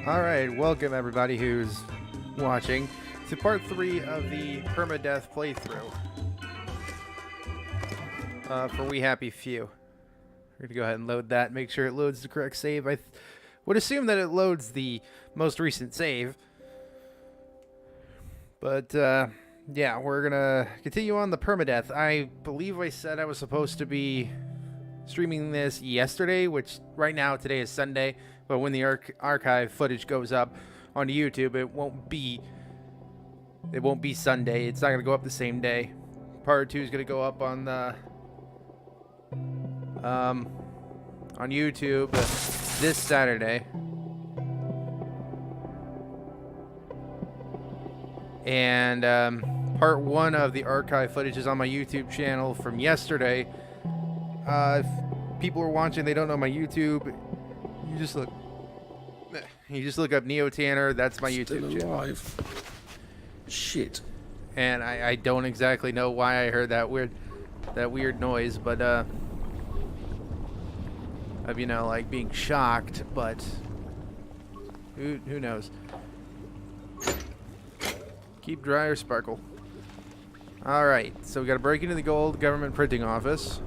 Alright, welcome everybody who's watching to part 3 of the Permadeath playthrough for We Happy Few. We're going to go ahead and load that, make sure it loads the correct save. I would assume that it loads the most recent save. But, yeah, we're going to continue on the Permadeath. I believe I said I was supposed to be streaming this yesterday, which right now, today is Sunday. But when the archive footage goes up on YouTube, it won't be Sunday. It's not going to go up the same day. Part 2 is going to go up on the on YouTube this Saturday. And part 1 of the archive footage is on my YouTube channel from yesterday. If people are watching, they don't know my YouTube, you just look up Neo Tanner. That's my YouTube channel. Shit. And I don't exactly know why I heard that weird noise, but of, you know, like being shocked, but who knows? Keep dry or sparkle. All right, so we got to break into the gold government printing office.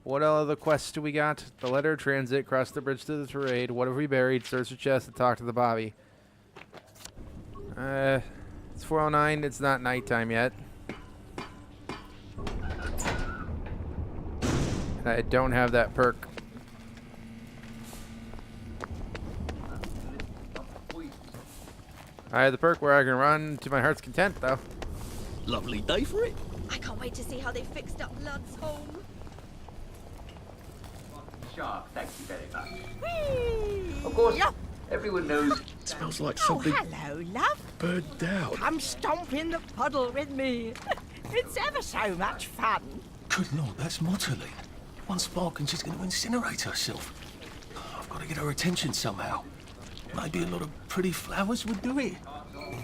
What other quests do we got? The letter, transit, cross the bridge to the parade. What have we buried? Search the chest and talk to the Bobby. It's 4:09. It's not nighttime yet. I don't have that perk. I have the perk where I can run to my heart's content, though. Lovely day for it. I can't wait to see how they fixed up Lud's home. Shark, thank you very much. Whee! Of course, everyone knows. It smells like something hello, love. burned out. Come stomp in the puddle with me. It's ever so much fun. Good Lord, that's Motterly. One spark and she's going to incinerate herself. I've got to get her attention somehow. Maybe a lot of pretty flowers would do it.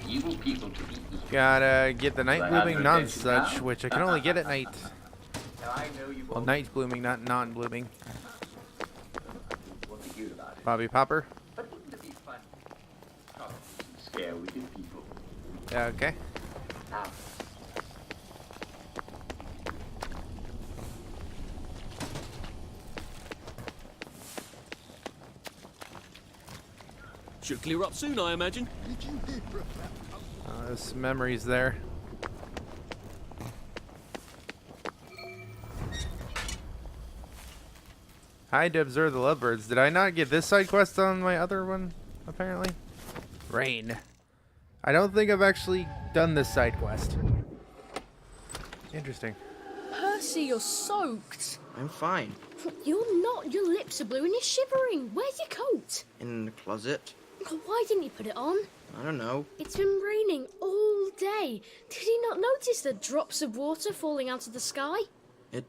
Evil people to be eaten. Gotta get the night Do I have blooming no nonsuch, attention now? which I can only get at night. Now I know you Well, all night blooming, not non-blooming. want to hear about it. Bobby Popper. But wouldn't it be fun? Come, scare wicked people. Yeah, okay. Now, Should clear up soon, I imagine. There's some memories there. Hide to observe the lovebirds. Did I not get this side quest on my other one, apparently? Rain. I don't think I've actually done this side quest. Interesting. Percy, you're soaked. I'm fine. You're not. Your lips are blue and you're shivering. Where's your coat? In the closet. Why didn't you put it on? I don't know. It's been raining all day. Did you not notice the drops of water falling out of the sky? It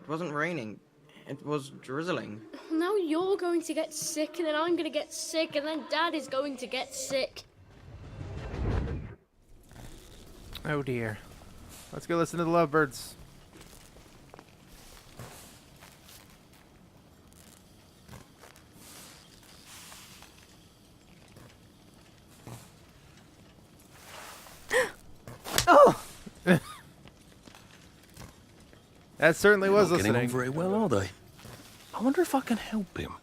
wasn't raining. It was drizzling. Now you're going to get sick, and then I'm going to get sick, and then Dad is going to get sick. Oh dear. Let's go listen to the lovebirds. Oh! That certainly was Not getting on listening. very well, are they? I wonder if I can help him.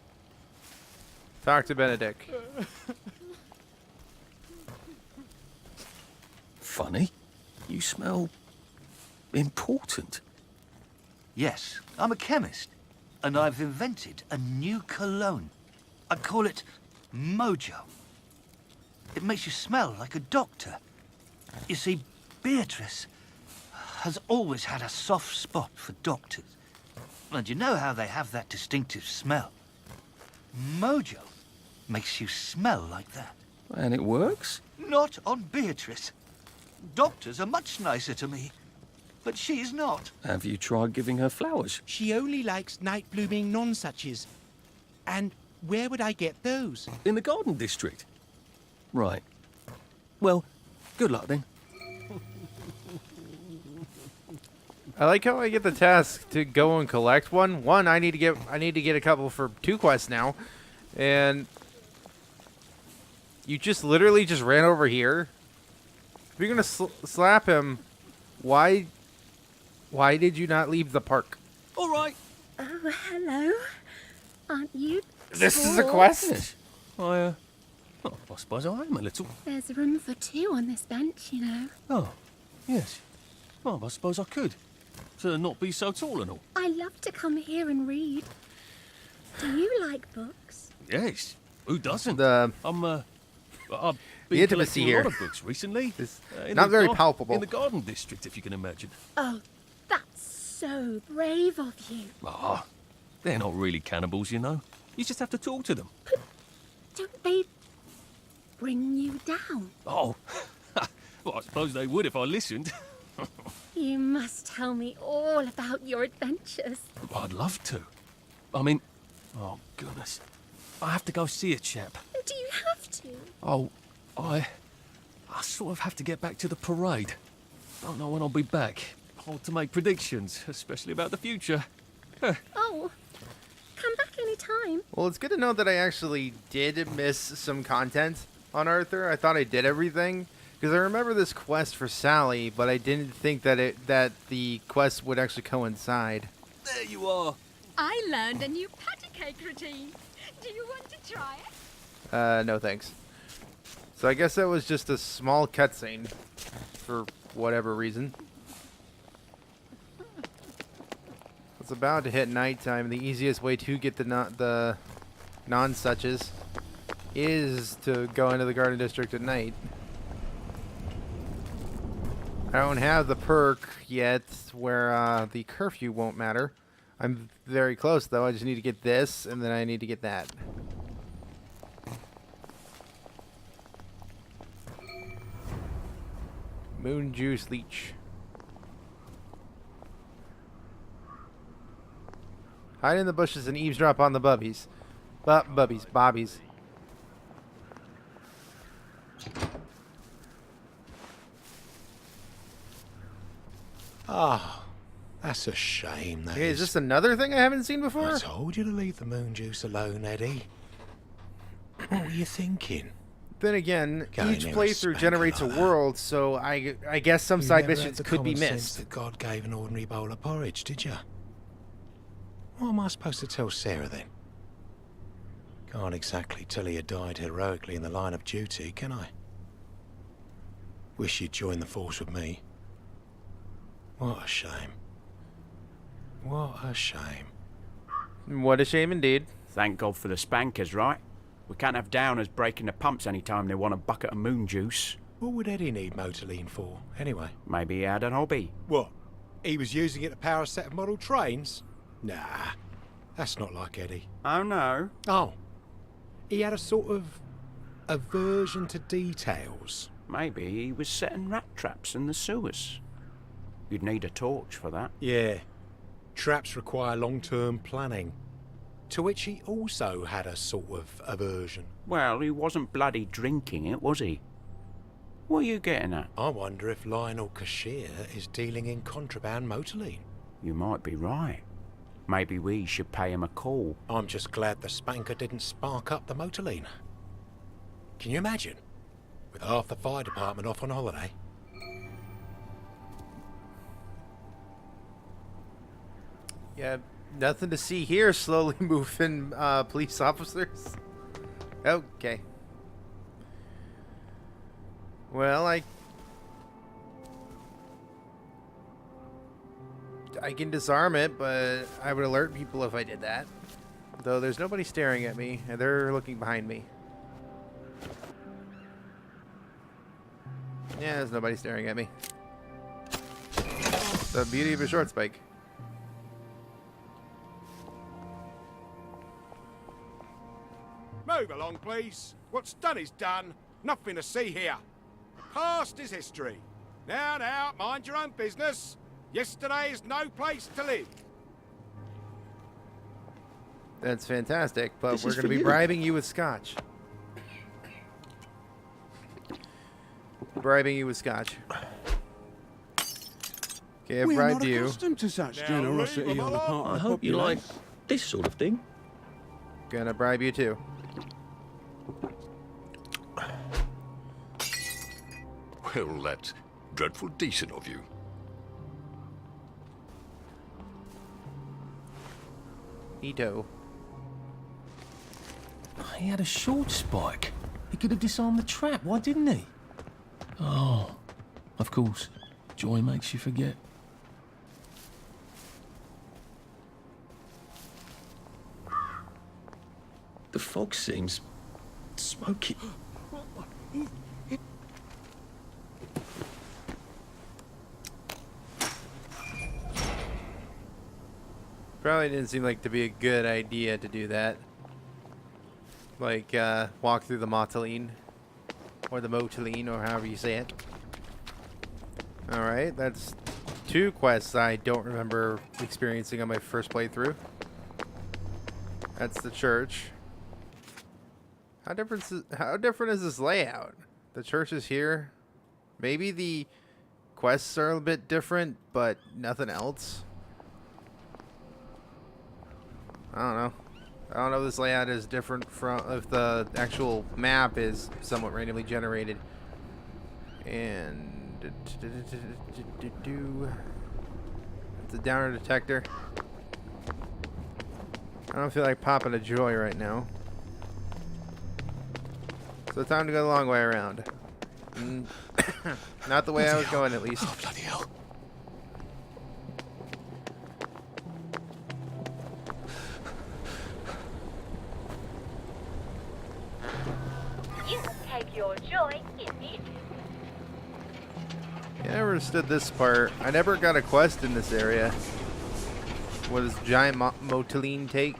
Talk to Benedict. Funny. You smell important. Yes, I'm a chemist, and I've invented a new cologne. I call it Mojo. It makes you smell like a doctor. You see, Beatrice has always had a soft spot for doctors. And you know how they have that distinctive smell? Mojo makes you smell like that. And it works? Not on Beatrice. Doctors are much nicer to me, but she's not. Have you tried giving her flowers? She only likes night-blooming nonsuches. And where would I get those? In the garden district. Right. Well, good luck then. I like how I get the task to go and collect one. I need to get a couple for 2 quests now, and you just literally just ran over here. If you're gonna slap him, why did you not leave the park? All right. Oh, hello. Aren't you? This is a tall? quest. I suppose I am a little. There's room for 2 on this bench, you know. Oh, yes. Well, I suppose I could. To not be so tall and all. I love to come here and read. Do you like books? Yes. Who doesn't? The I've been intimacy collecting here a lot of books recently. is In not the very gar- palpable. In the garden district, if you can imagine. Oh, that's so brave of you. Ah, they're not really cannibals, you know. You just have to talk to them. Don't they bring you down? Oh, well, I suppose they would if I listened. You must tell me all about your adventures. I'd love to. I mean, oh, goodness. I have to go see a chap. Do you have to? Oh, I sort of have to get back to the parade. Don't know when I'll be back. Hard to make predictions, especially about the future. Oh, come back any time. Well, it's good to know that I actually did miss some content on Arthur. I thought I did everything because I remember this quest for Sally, but I didn't think that the quest would actually coincide. There you are. I learned a new patty cake routine. Do you want to try it? No thanks. So I guess that was just a small cutscene for whatever reason. It's about to hit nighttime. The easiest way to get the non-suches is to go into the Garden District at night. I don't have the perk yet where the curfew won't matter. I'm very close though. I just need to get this and then I need to get that. Moon juice leech. Hide in the bushes and eavesdrop on the bubbies. Bobbies. Ah, that's a shame, that Hey, is this another thing I haven't seen before? I told you to leave the moon juice alone, Eddie. What were you thinking? Then again, Going each in a playthrough spanker generates a like that. world, so I guess some You side never had missions the could be common sense missed. that God gave an ordinary bowl of porridge, did you? What am I supposed to tell Sarah then? Can't exactly tell you died heroically in the line of duty, can I? Wish you'd joined the force with me. What a shame. What a shame. What a shame indeed. Thank God for the spankers, right? We can't have downers breaking the pumps any time they want a bucket of moon juice. What would Eddie need motorline for, anyway? Maybe he had an hobby. What? He was using it to power a set of model trains? Nah, that's not like Eddie. Oh, no. Oh, he had a sort of aversion to details. Maybe he was setting rat traps in the sewers. You'd need a torch for that. Yeah, traps require long-term planning. To which he also had a sort of aversion. Well, he wasn't bloody drinking it, was he? What are you getting at? I wonder if Lionel Cashier is dealing in contraband motorline. You might be right. Maybe we should pay him a call. I'm just glad the spanker didn't spark up the motorline. Can you imagine? With half the fire department off on holiday. Yeah, nothing to see here. Slowly moving police officers. Okay. Well, I can disarm it, but I would alert people if I did that. Though there's nobody staring at me, and they're looking behind me. Yeah, there's nobody staring at me. The beauty of a short spike. Move along, please. What's done is done. Nothing to see here. Past is history. Now, mind your own business. Yesterday is no place to live. That's fantastic, but This we're is going to for be you. bribing you with scotch. Bribing you with scotch. Okay, I We are bribed not you. accustomed to such generosity on the part of I the hope you like populace. this sort of thing. Gonna bribe you too. Well, that's dreadful decent of you. Neato. He had a short spike. He could have disarmed the trap. Why didn't he? Oh, of course. Joy makes you forget. The fog seems smoky. Probably didn't seem like to be a good idea to do that. Like, walk through the moteline. Or the moteline, or however you say it. Alright, that's 2 quests I don't remember experiencing on my first playthrough. That's the church. How different is this layout? The church is here. Maybe the quests are a bit different, but nothing else. I don't know. I don't know if this layout is different from if the actual map is somewhat randomly generated. And it's a downer detector. I don't feel like popping a joy right now. So time to go the long way around. Not the way I was going, at least. Oh, bloody hell. You can take your joy in it. I never understood this part. I never got a quest in this area. What does giant moteline tank?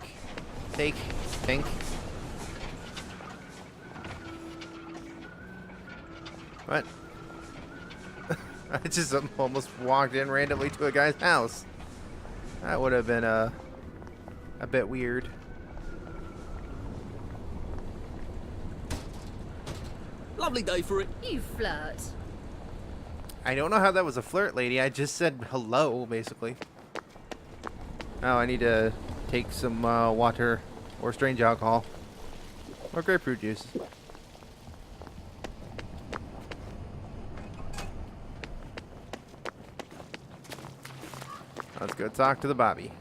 What? I just almost walked in randomly to a guy's house. That would have been a bit weird. Lovely day for it. You flirt. I don't know how that was a flirt, lady. I just said hello, basically. Oh, I need to take some water or strange alcohol or grapefruit juice. Let's go talk to the Bobby.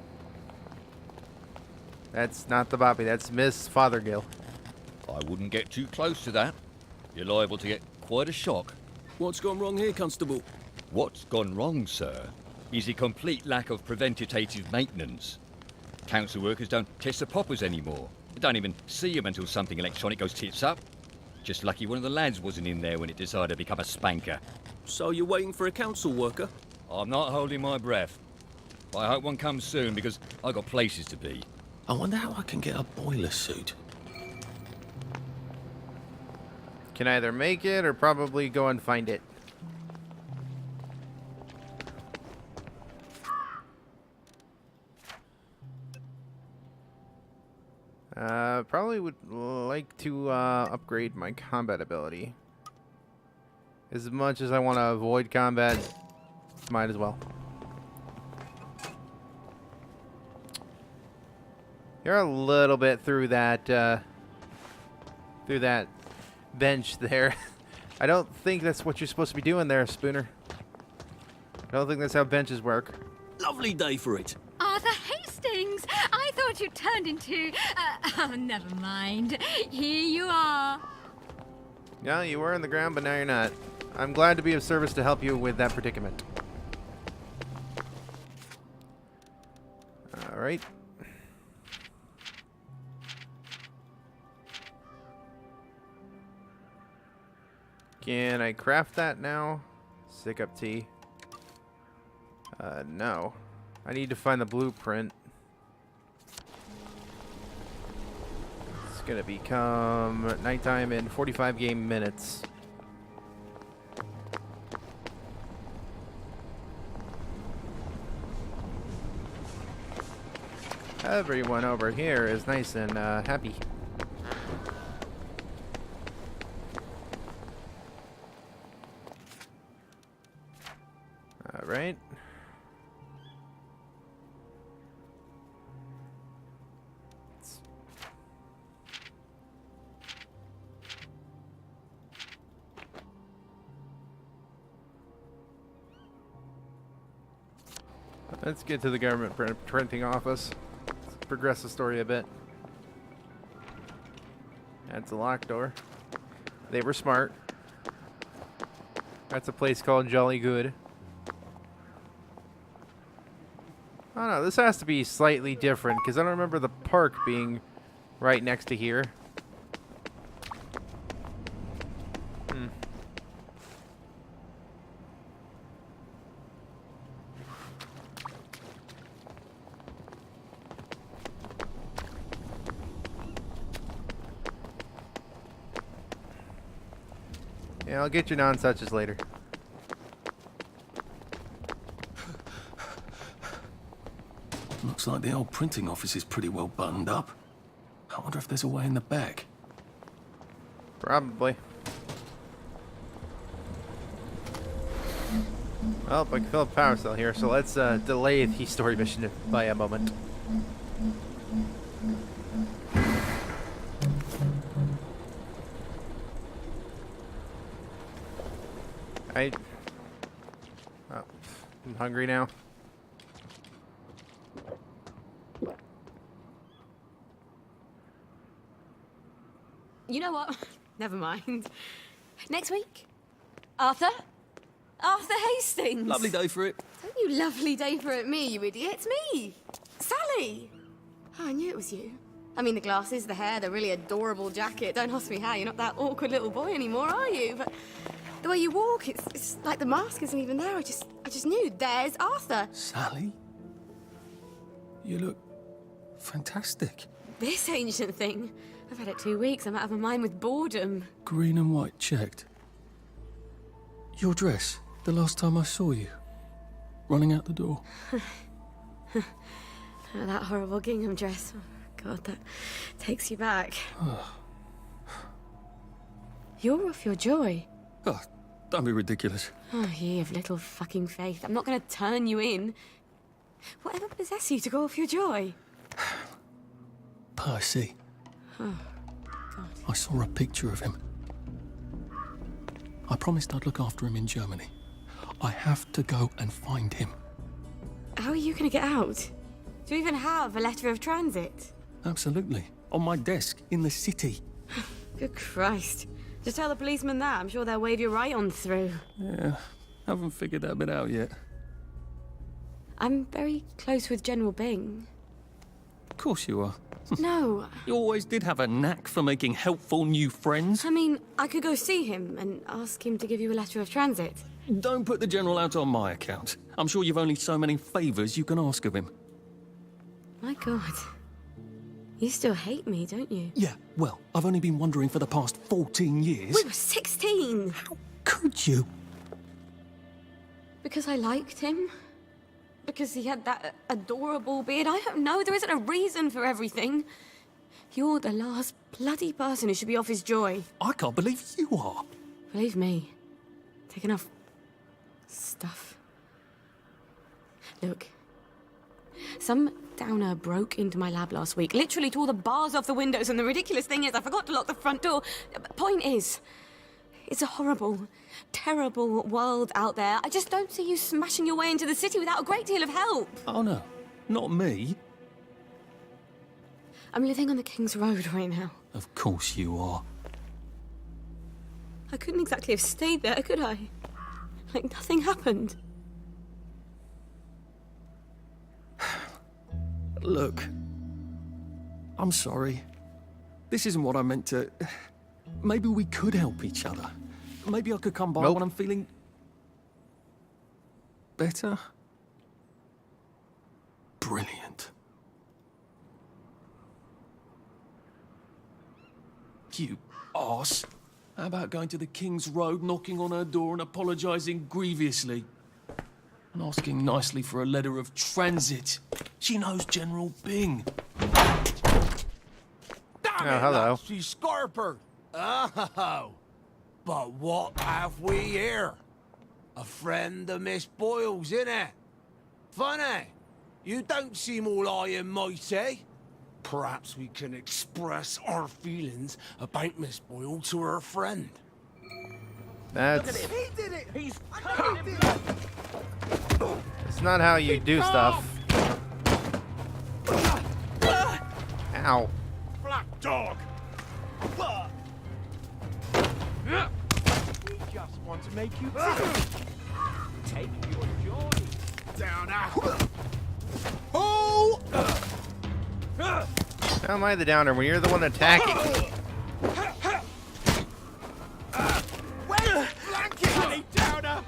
That's not the Bobby. That's Miss Fothergill. I wouldn't get too close to that. You're liable to get quite a shock. What's gone wrong here, Constable? What's gone wrong, sir, is a complete lack of preventative maintenance. Council workers don't test the poppers anymore. They don't even see them until something electronic goes tits up. Just lucky one of the lads wasn't in there when it decided to become a spanker. So you're waiting for a council worker? I'm not holding my breath. I hope one comes soon because I've got places to be. I wonder how I can get a boiler suit. Can either make it or probably go and find it. Probably would like to upgrade my combat ability. As much as I want to avoid combat, might as well. You're a little bit through that bench there. I don't think that's what you're supposed to be doing there, Spooner. I don't think that's how benches work. Lovely day for it. Arthur Hastings! I thought you turned into... oh, never mind. Here you are. Yeah, you were on the ground, but now you're not. I'm glad to be of service to help you with that predicament. Alright. Can I craft that now? Sick up tea. No. I need to find the blueprint. It's gonna become nighttime in 45 game minutes. Everyone over here is nice and happy. Alright. Let's get to the government printing office. Let's progress the story a bit. That's a locked door. They were smart. That's a place called Jolly Good. Oh no, this has to be slightly different because I don't remember the park being right next to here. Yeah, I'll get your non-suches later. Looks like the old printing office is pretty well buttoned up. I wonder if there's a way in the back. Probably. Well, I can fill up power cell here, so let's delay the story mission by a moment. I'm hungry now. You know what? Never mind. Next week? Arthur? Arthur Hastings! Lovely day for it. Don't you lovely day for it me, you idiot. It's me! Sally! Oh, I knew it was you. I mean, the glasses, the hair, the really adorable jacket. Don't ask me how. You're not that awkward little boy anymore, are you? But the way you walk, it's like the mask isn't even there. I just knew. There's Arthur. Sally? You look fantastic. This ancient thing. I've had it 2 weeks. I'm out of my mind with boredom. Green and white checked. Your dress, the last time I saw you. Running out the door. That horrible gingham dress. Oh, God, that takes you back. You're off your joy. Oh, don't be ridiculous. Oh, you have little fucking faith. I'm not going to turn you in. Whatever possesses you to go off your joy? Percy. Oh, God. I saw a picture of him. I promised I'd look after him in Germany. I have to go and find him. How are you going to get out? Do you even have a letter of transit? Absolutely. On my desk, in the city. Good Christ. Just tell the policeman that. I'm sure they'll wave you right on through. Yeah, haven't figured that bit out yet. I'm very close with General Byng. Of course you are. No. You always did have a knack for making helpful new friends. I mean, I could go see him and ask him to give you a letter of transit. Don't put the General out on my account. I'm sure you've only so many favours you can ask of him. My God. You still hate me, don't you? Yeah, well, I've only been wondering for the past 14 years. We were 16! How could you? Because I liked him? Because he had that adorable beard? I don't know. There isn't a reason for everything. You're the last bloody person who should be off his joy. I can't believe you are. Believe me. Take enough stuff. Look. Some downer broke into my lab last week, literally tore the bars off the windows, and the ridiculous thing is I forgot to lock the front door. Point is, it's a horrible, terrible world out there. I just don't see you smashing your way into the city without a great deal of help. Oh, no. Not me. I'm living on the King's Road right now. Of course you are. I couldn't exactly have stayed there, could I? Like nothing happened. Look, I'm sorry. This isn't what I meant to... Maybe we could help each other. Maybe I could come by when I'm feeling... better? Brilliant. You arse. How about going to the King's Road, knocking on her door and apologising grievously? And asking nicely for a letter of transit. She knows General Byng. Damn Oh, hello. She's Scarper. Oh, but what have we here? A friend of Miss Boyle's, innit? Funny. You don't seem all high and mighty. Perhaps we can express our feelings about Miss Boyle to her friend. That's... Look at him. He did it. He's... It's not how you do stuff. Ow. Black dog! We just want to make you take your joy. Down now. Oh! How am I the downer when you're the one attacking? Well, blanket me, downer!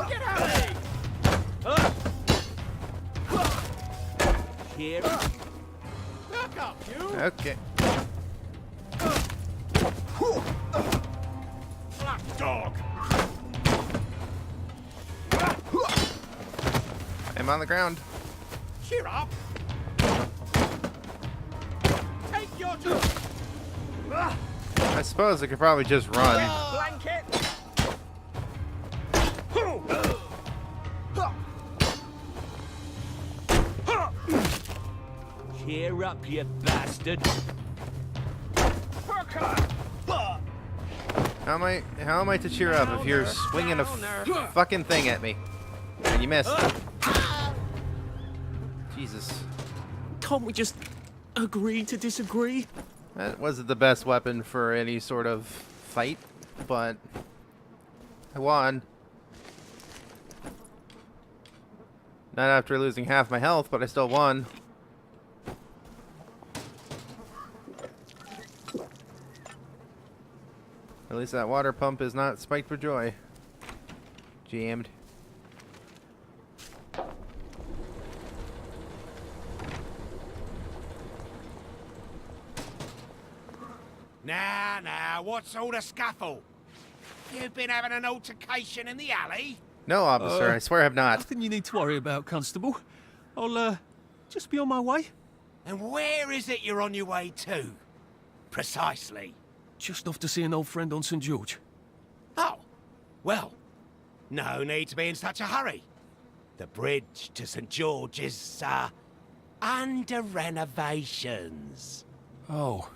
Get out of here! Here. Back up, you! Okay. Black dog! I'm on the ground. Cheer up! Take your turn! I suppose I could probably just run. Blanket! Cheer up, you bastard! How am I to cheer up if you're swinging a fucking thing at me? And you missed. Jesus. Can't we just agree to disagree? That wasn't the best weapon for any sort of fight, but I won. Not after losing half my health, but I still won. At least that water pump is not spiked for joy. Jammed. Now, what's all the scuffle? You've been having an altercation in the alley? No, officer, I swear I've not. Nothing you need to worry about, Constable. I'll, just be on my way. And where is it you're on your way to? Precisely. Just off to see an old friend on St. George. Oh, well, no need to be in such a hurry. The bridge to St. George is, under renovations. Oh.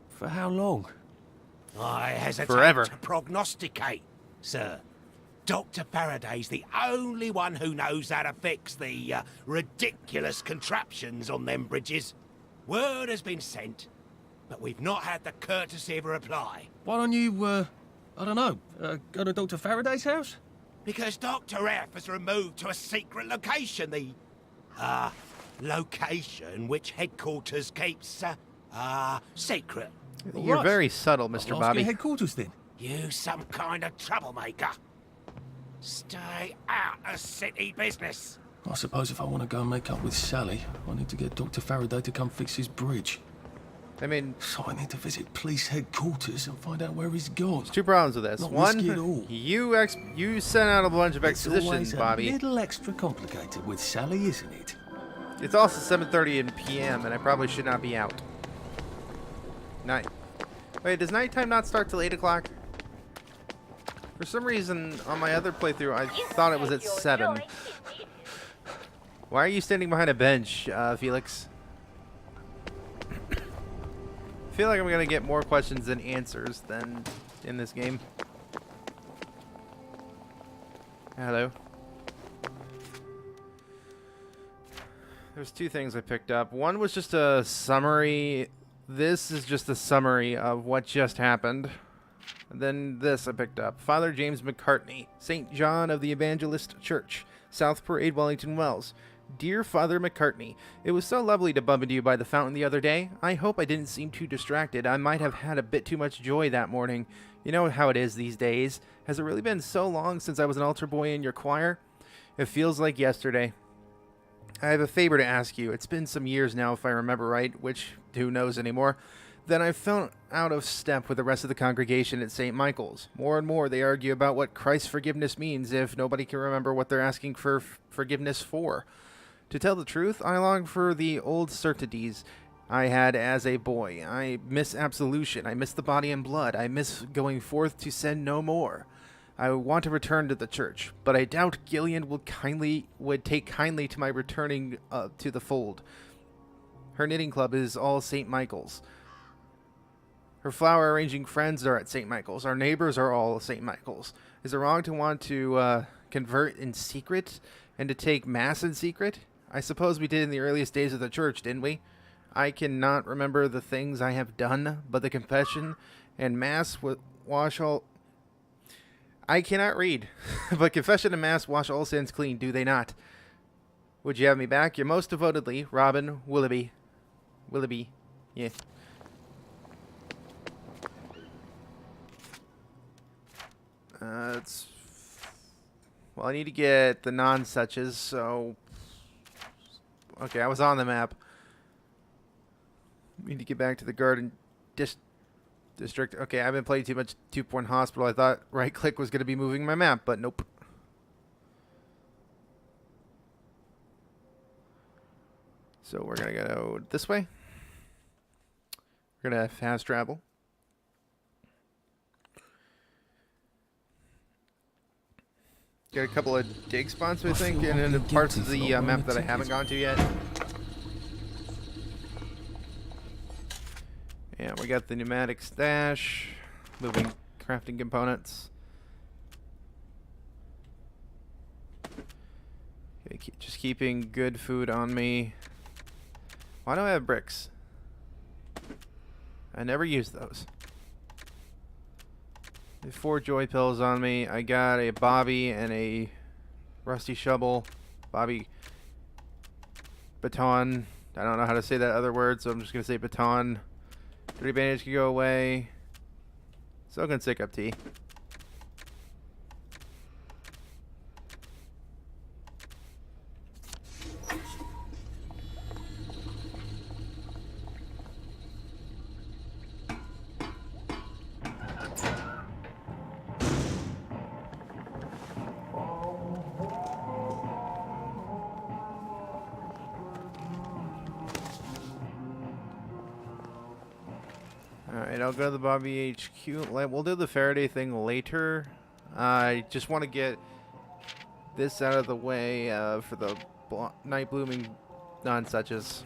For how long? I hesitate Forever. to prognosticate, sir. Dr. Faraday's the only one who knows how to fix the ridiculous contraptions on them bridges. Word has been sent, but we've not had the courtesy of a reply. Why don't you, I don't know, go to Dr. Faraday's house? Because Dr. F has removed to a secret location, the, location which headquarters keeps, secret. You're very subtle, Mr. I'll ask Bobby. your headquarters then. You some kind of troublemaker. Stay out of city business. I suppose if I want to go and make up with Sally, I need to get Dr. Faraday to come fix his bridge. I mean... So I need to visit police headquarters and find out where he's gone. There's two problems with this. Not One, risky at all. you sent out a bunch of exposition, It's Bobby. a little extra complicated with Sally, isn't it? It's also 7:30 p.m. and I probably should not be out. Night. Wait, does nighttime not start till 8 o'clock? For some reason, on my other playthrough, I thought it was at 7. Why are you standing behind a bench, Felix? I feel like I'm gonna get more questions than answers than in this game. Hello. There's two things I picked up. One was just a summary. This is just a summary of what just happened. And then this I picked up. Father James McCartney, St. John of the Evangelist Church, South Parade, Wellington Wells. Dear Father McCartney, it was so lovely to bump into you by the fountain the other day. I hope I didn't seem too distracted. I might have had a bit too much joy that morning. You know how it is these days. Has it really been so long since I was an altar boy in your choir? It feels like yesterday. I have a favor to ask you. It's been some years now, if I remember right, which who knows anymore. Then I felt out of step with the rest of the congregation at St. Michael's. More and more they argue about what Christ's forgiveness means if nobody can remember what they're asking for forgiveness for. To tell the truth, I long for the old certainties I had as a boy. I miss absolution. I miss the body and blood. I miss going forth to sin no more. I want to return to the church, but I doubt Gillian would take kindly to my returning to the fold. Her knitting club is all St. Michael's. Her flower arranging friends are at St. Michael's. Our neighbors are all St. Michael's. Is it wrong to want to convert in secret and to take Mass in secret? I suppose we did in the earliest days of the church, didn't we? I cannot remember the things I have done, but the confession and Mass wash all... I cannot read, but confession and Mass wash all sins clean, do they not? Would you have me back? Your most devotedly, Robin Willoughby. Willoughby, yeah. Well, I need to get the non-suches, so... Okay, I was on the map. Need to get back to the garden district. Okay, I've been playing too much 2 Point Hospital. I thought right-click was going to be moving my map, but nope. So we're going to go this way. We're going to fast travel. Got a couple of dig spots, I think, and then the parts of the map that I haven't gone to yet. Yeah, we got the pneumatic stash, moving crafting components. Okay, just keeping good food on me. Why do I have bricks? I never use those. 4 joy pills on me. I got a bobby and a rusty shovel. Bobby baton. I don't know how to say that other word, so I'm just going to say baton. Dirty bandage can go away. Soak and sick up tea. Alright, I'll go to the Bobby HQ. We'll do the Faraday thing later. I just want to get this out of the way for the night blooming non-suches.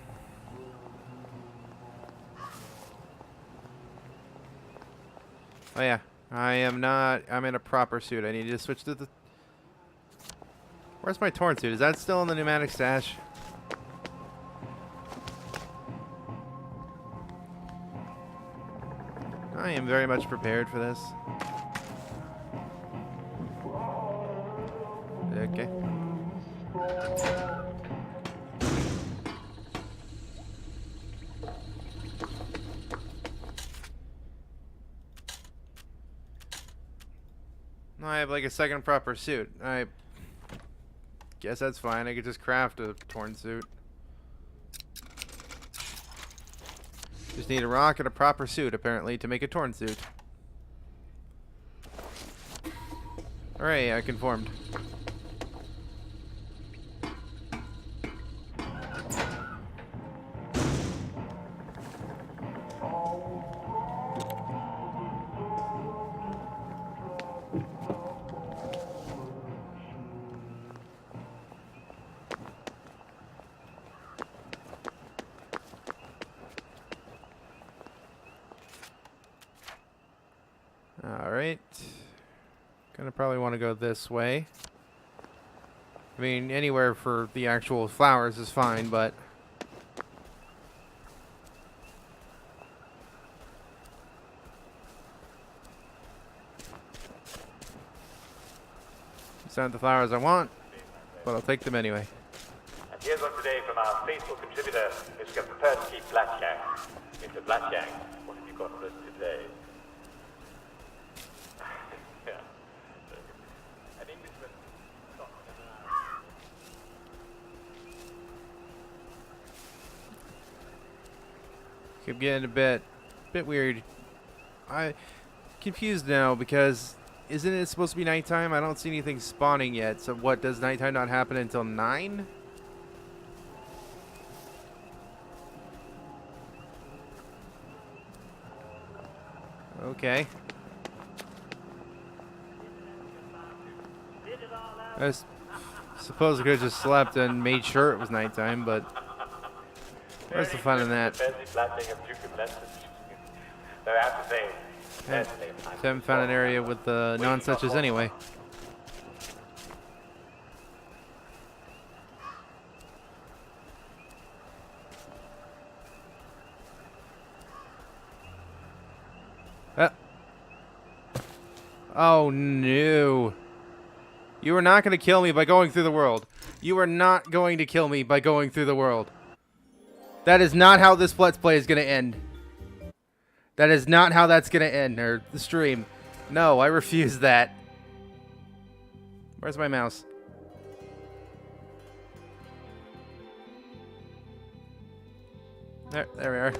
Oh yeah, I'm in a proper suit. I need to switch to the... Where's my torn suit? Is that still in the pneumatic stash? I am very much prepared for this. Okay. I have like a second proper suit. I guess that's fine. I could just craft a torn suit. Just need a rock and a proper suit, apparently, to make a torn suit. Alright, I conformed. Alright. Gonna probably want to go this way. I mean, anywhere for the actual flowers is fine, but... It's not the flowers I want, but I'll take them anyway. And here's one today from our faithful contributor, Mr. Permadeath Blatchang. Mr. Blatchang, what have you got for us today? Keep getting a bit weird. I'm confused now because isn't it supposed to be nighttime? I don't see anything spawning yet. So what, does nighttime not happen until 9? Okay. I suppose I could have just slept and made sure it was nighttime, but where's the fun in that? Though I have to say, Haven't found an area with the non-suches anyway. Oh no. You are not going to kill me by going through the world. You are not going to kill me by going through the world. That is not how this Let's Play is going to end. That is not how that's going to end, or the stream. No, I refuse that. Where's my mouse? There we are.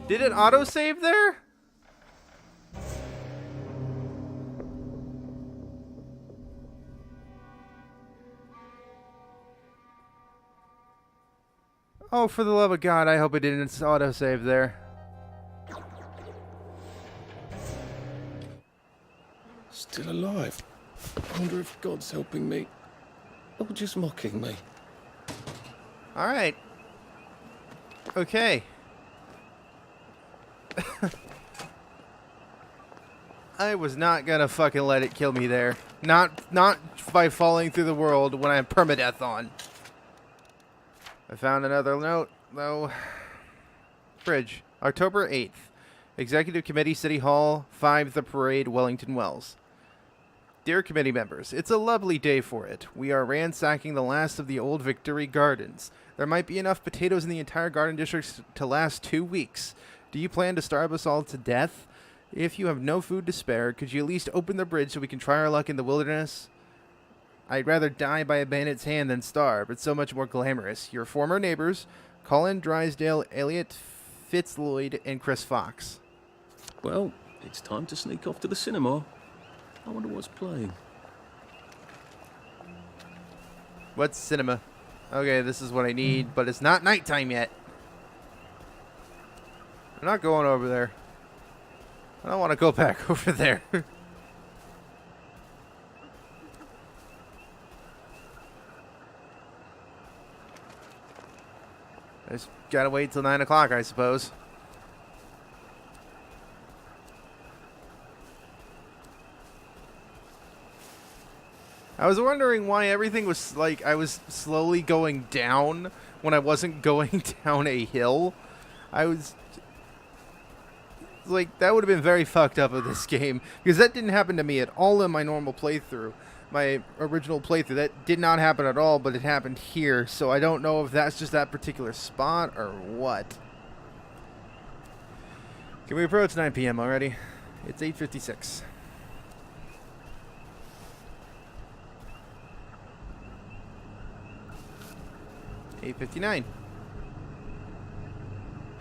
Did it autosave there? Oh, for the love of God, I hope it didn't autosave there. Still alive. I wonder if God's helping me, or just mocking me. Alright. Okay. I was not gonna fucking let it kill me there. Not by falling through the world when I have permadeath on. I found another note, though. Bridge. October 8th. Executive Committee, City Hall, 5 The Parade, Wellington Wells. Dear committee members, it's a lovely day for it. We are ransacking the last of the old Victory Gardens. There might be enough potatoes in the entire garden district to last 2 weeks. Do you plan to starve us all to death? If you have no food to spare, could you at least open the bridge so we can try our luck in the wilderness? I'd rather die by a bandit's hand than starve. It's so much more glamorous. Your former neighbors, Colin Drysdale, Elliot Fitzloyd, and Chris Fox. Well, it's time to sneak off to the cinema. I wonder what's playing. What's cinema? Okay, this is what I need, but it's not nighttime yet. I'm not going over there. I don't want to go back over there. I just gotta wait till 9 o'clock, I suppose. I was wondering why everything was like I was slowly going down when I wasn't going down a hill. I was like, that would have been very fucked up of this game, because that didn't happen to me at all in my normal playthrough. My original playthrough, that did not happen at all, but it happened here, so I don't know if that's just that particular spot or what. Can we approach 9 p.m. already? It's 8:56. $8:59.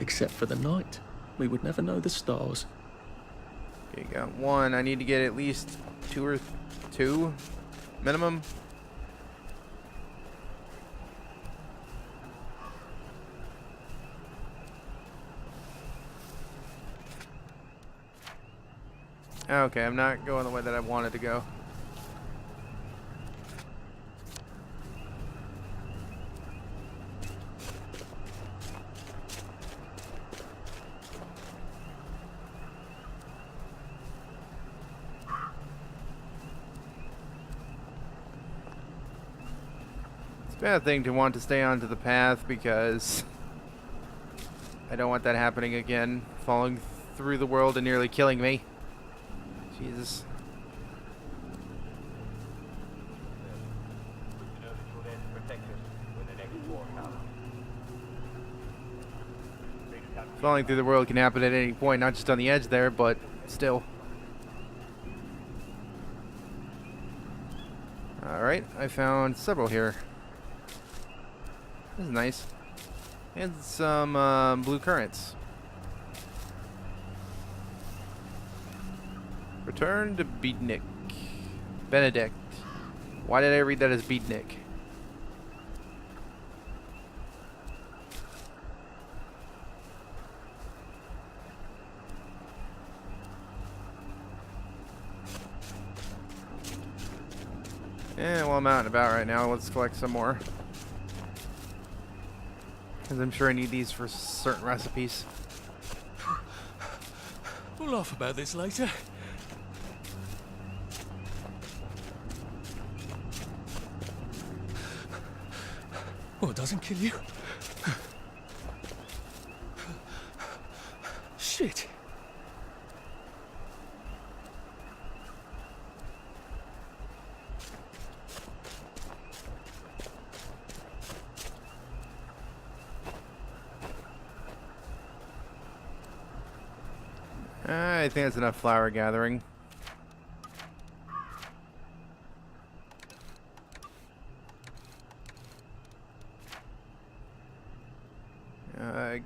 Except for the night. We would never know the stars. Okay, got 1. I need to get at least 2 minimum. Okay, I'm not going the way that I wanted to go. It's a bad thing to want to stay onto the path because I don't want that happening again. Falling through the world and nearly killing me. Jesus. Falling through the world can happen at any point, not just on the edge there, but still. Alright, I found several here. This is nice. And some blue currants. Return to Beatnik. Benedict. Why did I read that as Beatnik? Well, I'm out and about right now. Let's collect some more. Because I'm sure I need these for certain recipes. We'll laugh about this later. Oh, it doesn't kill you. Shit. I think that's enough flower gathering.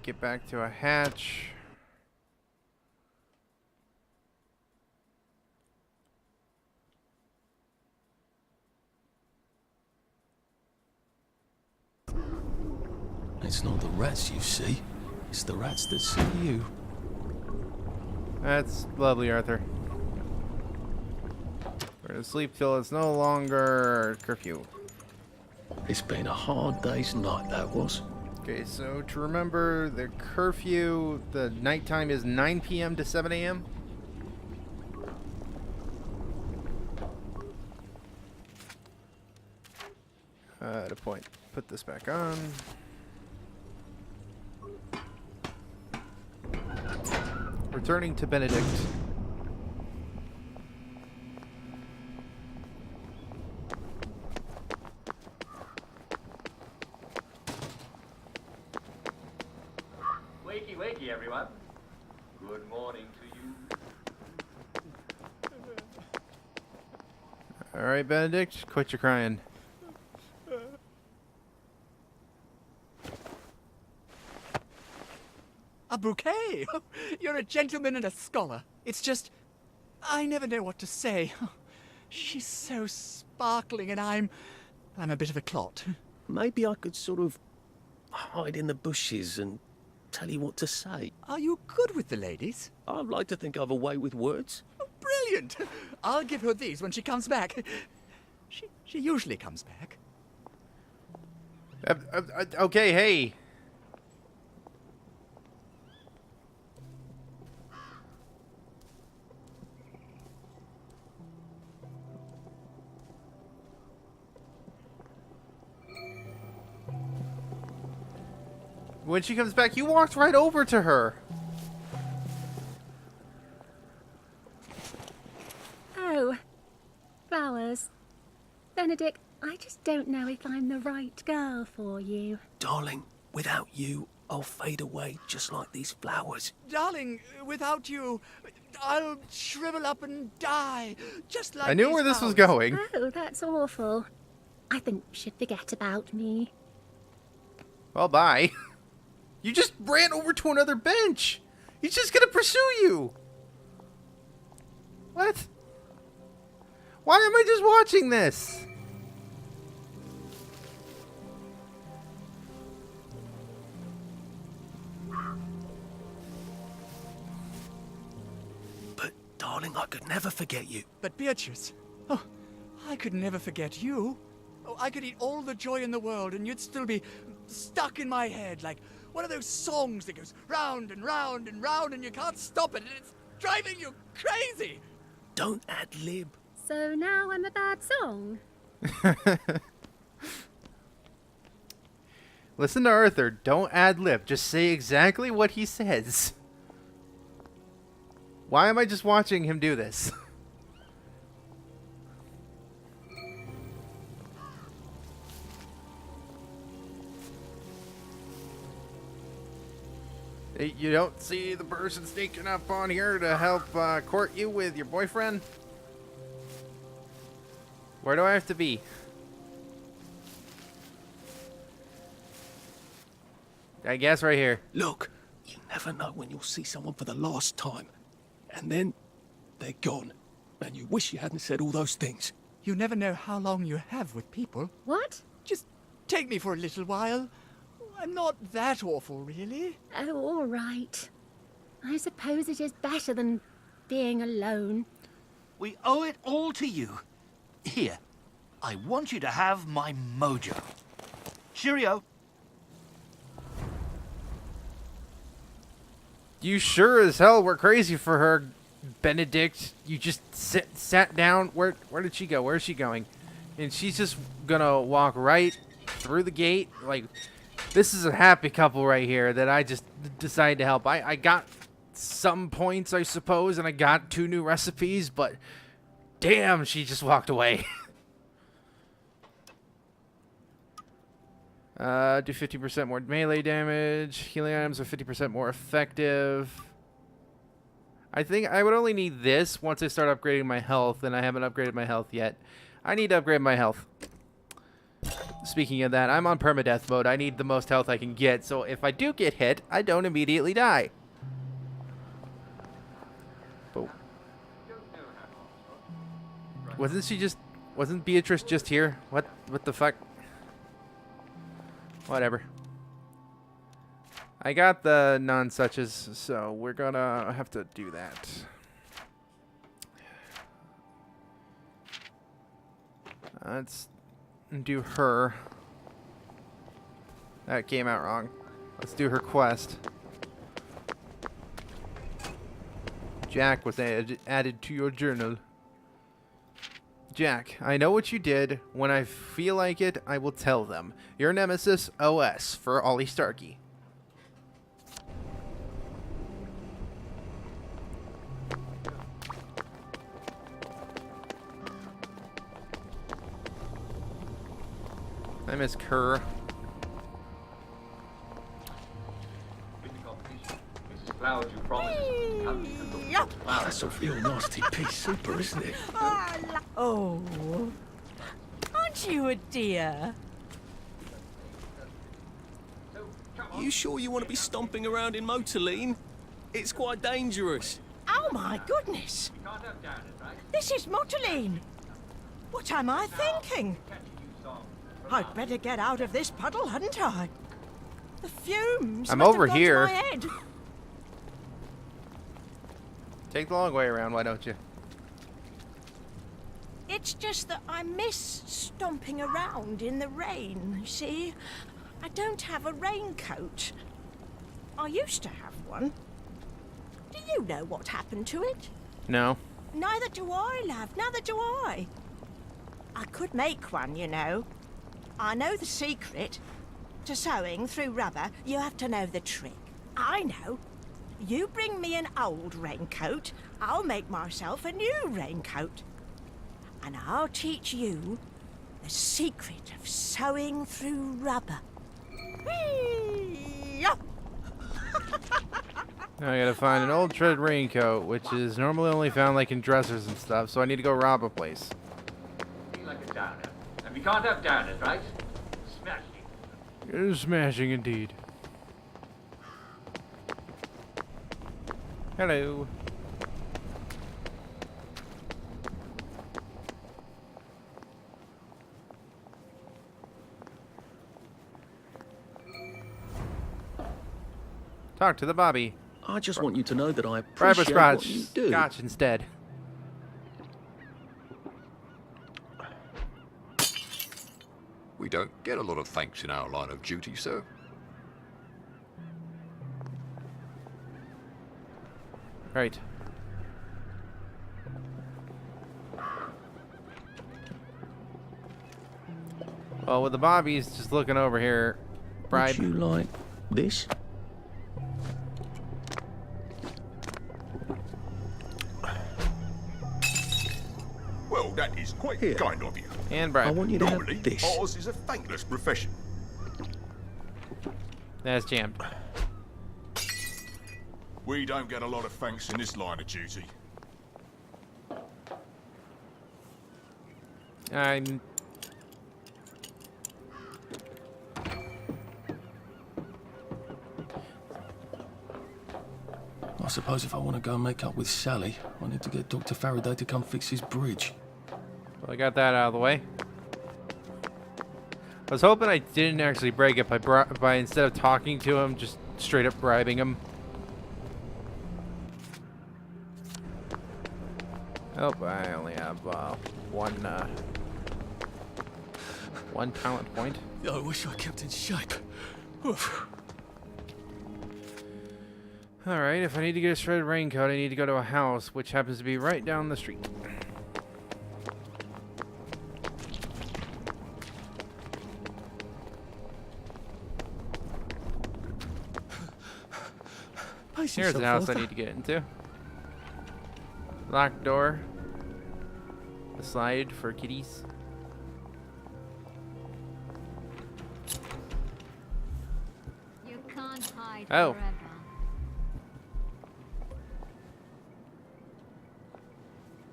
Get back to a hatch. It's not the rats you see, it's the rats that see you. That's lovely, Arthur. We're gonna sleep till it's no longer curfew. It's been a hard day's night, that was. Okay, so to remember, the curfew, the nighttime is 9 p.m. to 7 a.m. At a point, put this back on. Returning to Benedict. Wakey, wakey, everyone. Good morning to you. All right, Benedict, quit your crying. A bouquet? You're a gentleman and a scholar. It's just, I never know what to say. She's so sparkling and I'm a bit of a clot. Maybe I could sort of hide in the bushes and tell you what to say. Are you good with the ladies? I'd like to think I've a way with words. Oh, brilliant! I'll give her these when she comes back. She usually comes back. Okay, hey. When she comes back, you walked right over to her. Oh, flowers. Benedict, I just don't know if I'm the right girl for you. Darling, without you, I'll fade away just like these flowers. Darling, without you, I'll shrivel up and die, just like I knew these where this was flowers. going. Oh, that's awful. I think you should forget about me. Well, bye. You just ran over to another bench. He's just gonna pursue you. What? Why am I just watching this? But, darling, I could never forget you. But Beatrice, oh, I could never forget you. Oh, I could eat all the joy in the world and you'd still be stuck in my head like one of those songs that goes round and round and round and you can't stop it and it's driving you crazy. Don't ad-lib. So now I'm a bad song? Listen to Arthur. Don't ad-lib. Just say exactly what he says. Why am I just watching him do this? You don't see the person sneaking up on here to help court you with your boyfriend? Where do I have to be? I guess right here. Look, you never know when you'll see someone for the last time. And then they're gone. And you wish you hadn't said all those things. You never know how long you have with people. What? Just take me for a little while. I'm not that awful, really. Oh, all right. I suppose it is better than being alone. We owe it all to you. Here, I want you to have my mojo. Cheerio. You sure as hell were crazy for her, Benedict. You just sat down. Where did she go? Where is she going? And she's just gonna walk right through the gate. Like, this is a happy couple right here that I just decided to help. I got some points, I suppose, and I got 2 new recipes, but damn, she just walked away. Do 50% more melee damage. Healing items are 50% more effective. I think I would only need this once I start upgrading my health, and I haven't upgraded my health yet. I need to upgrade my health. Speaking of that, I'm on permadeath mode. I need the most health I can get, so if I do get hit, I don't immediately die. But wasn't Beatrice just here? What the fuck? Whatever. I got the non-suches, so we're gonna have to do that. Let's do her. That came out wrong. Let's do her quest. Jack was added to your journal. Jack, I know what you did. When I feel like it, I will tell them. Your nemesis, OS, for Ollie Starkey. I miss Kerr. Flowers you promised. Wow, that's a real nasty piece super, isn't it? Oh, aren't you a dear? You sure you want to be stomping around in Motorline? It's quite dangerous. Oh my goodness! This is Motorline. What am I thinking? I'd better get out of this puddle, hadn't I? The fumes. I'm must over have gone here. to my head. Take the long way around, why don't you? It's just that I miss stomping around in the rain, you see? I don't have a raincoat. I used to have one. Do you know what happened to it? No. Neither do I, love. Neither do I. I could make one, you know. I know the secret. To sewing through rubber, you have to know the trick. I know. You bring me an old raincoat, I'll make myself a new raincoat. And I'll teach you the secret of sewing through rubber. Whee-yah! Now I gotta find an old tread raincoat, which is normally only found like in dressers and stuff, so I need to go rob a place. Feel like a downer. And we can't have downers, right? Smashing. It is smashing indeed. Hello. Talk to the Bobby. I just want you to know that I Bribe or appreciate what you scotch? do. Scotch instead. We don't get a lot of thanks in our line of duty, sir. Right. Well, with the Bobbies just looking over here, bribe. Would you like this? Well, that is quite kind of you. And bribe. I want you to Normally, have this. ours is a thankless profession. That's jammed. We don't get a lot of thanks in this line of duty. I'm... I suppose if I want to go and make up with Sally, I need to get Dr. Faraday to come fix his bridge. Well, I got that out of the way. I was hoping I didn't actually break it by instead of talking to him, just straight up bribing him. Oh, I only have one 1 talent point. I wish I kept in shape. Oof. Alright, if I need to get a shredded raincoat, I need to go to a house, which happens to be right down the street. Here's the house I need to get into. Locked door. A slide for kitties. You can't hide Oh. forever.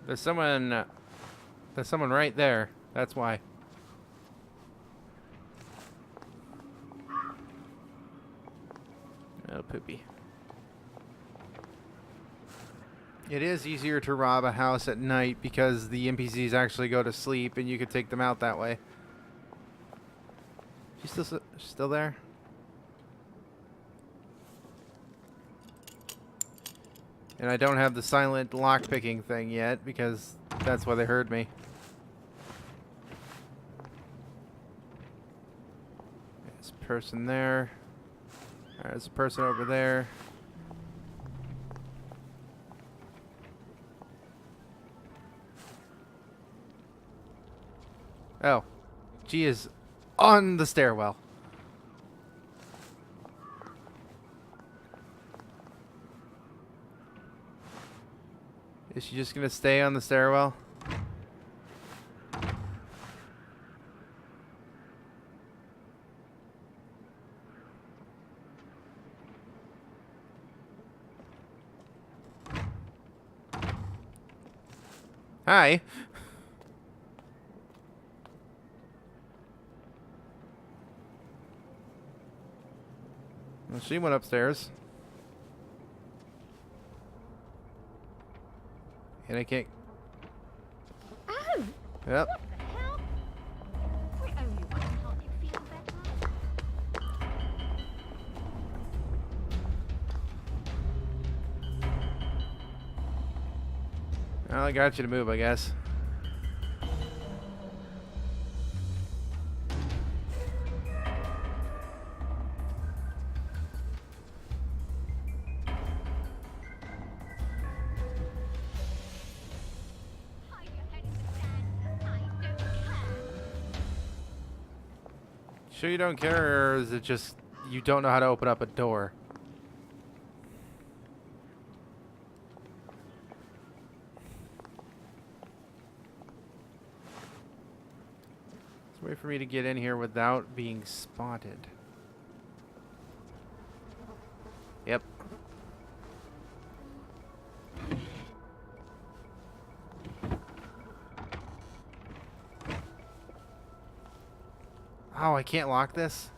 There's someone right there. That's why. Oh, poopy. It is easier to rob a house at night because the NPCs actually go to sleep and you could take them out that way. She's still there? And I don't have the silent lockpicking thing yet because that's why they heard me. There's a person there. There's a person over there. Oh, she is on the stairwell. Is she just gonna stay on the stairwell? Hi. Well, she went upstairs. And I can't. Oh! Yep. What the hell? We're only one. Can't you feel better? Well, I got you to move, I guess. Sure you don't care, or is it just you don't know how to open up a door? There's a way for me to get in here without being spotted. Yep. Oh, I can't lock this?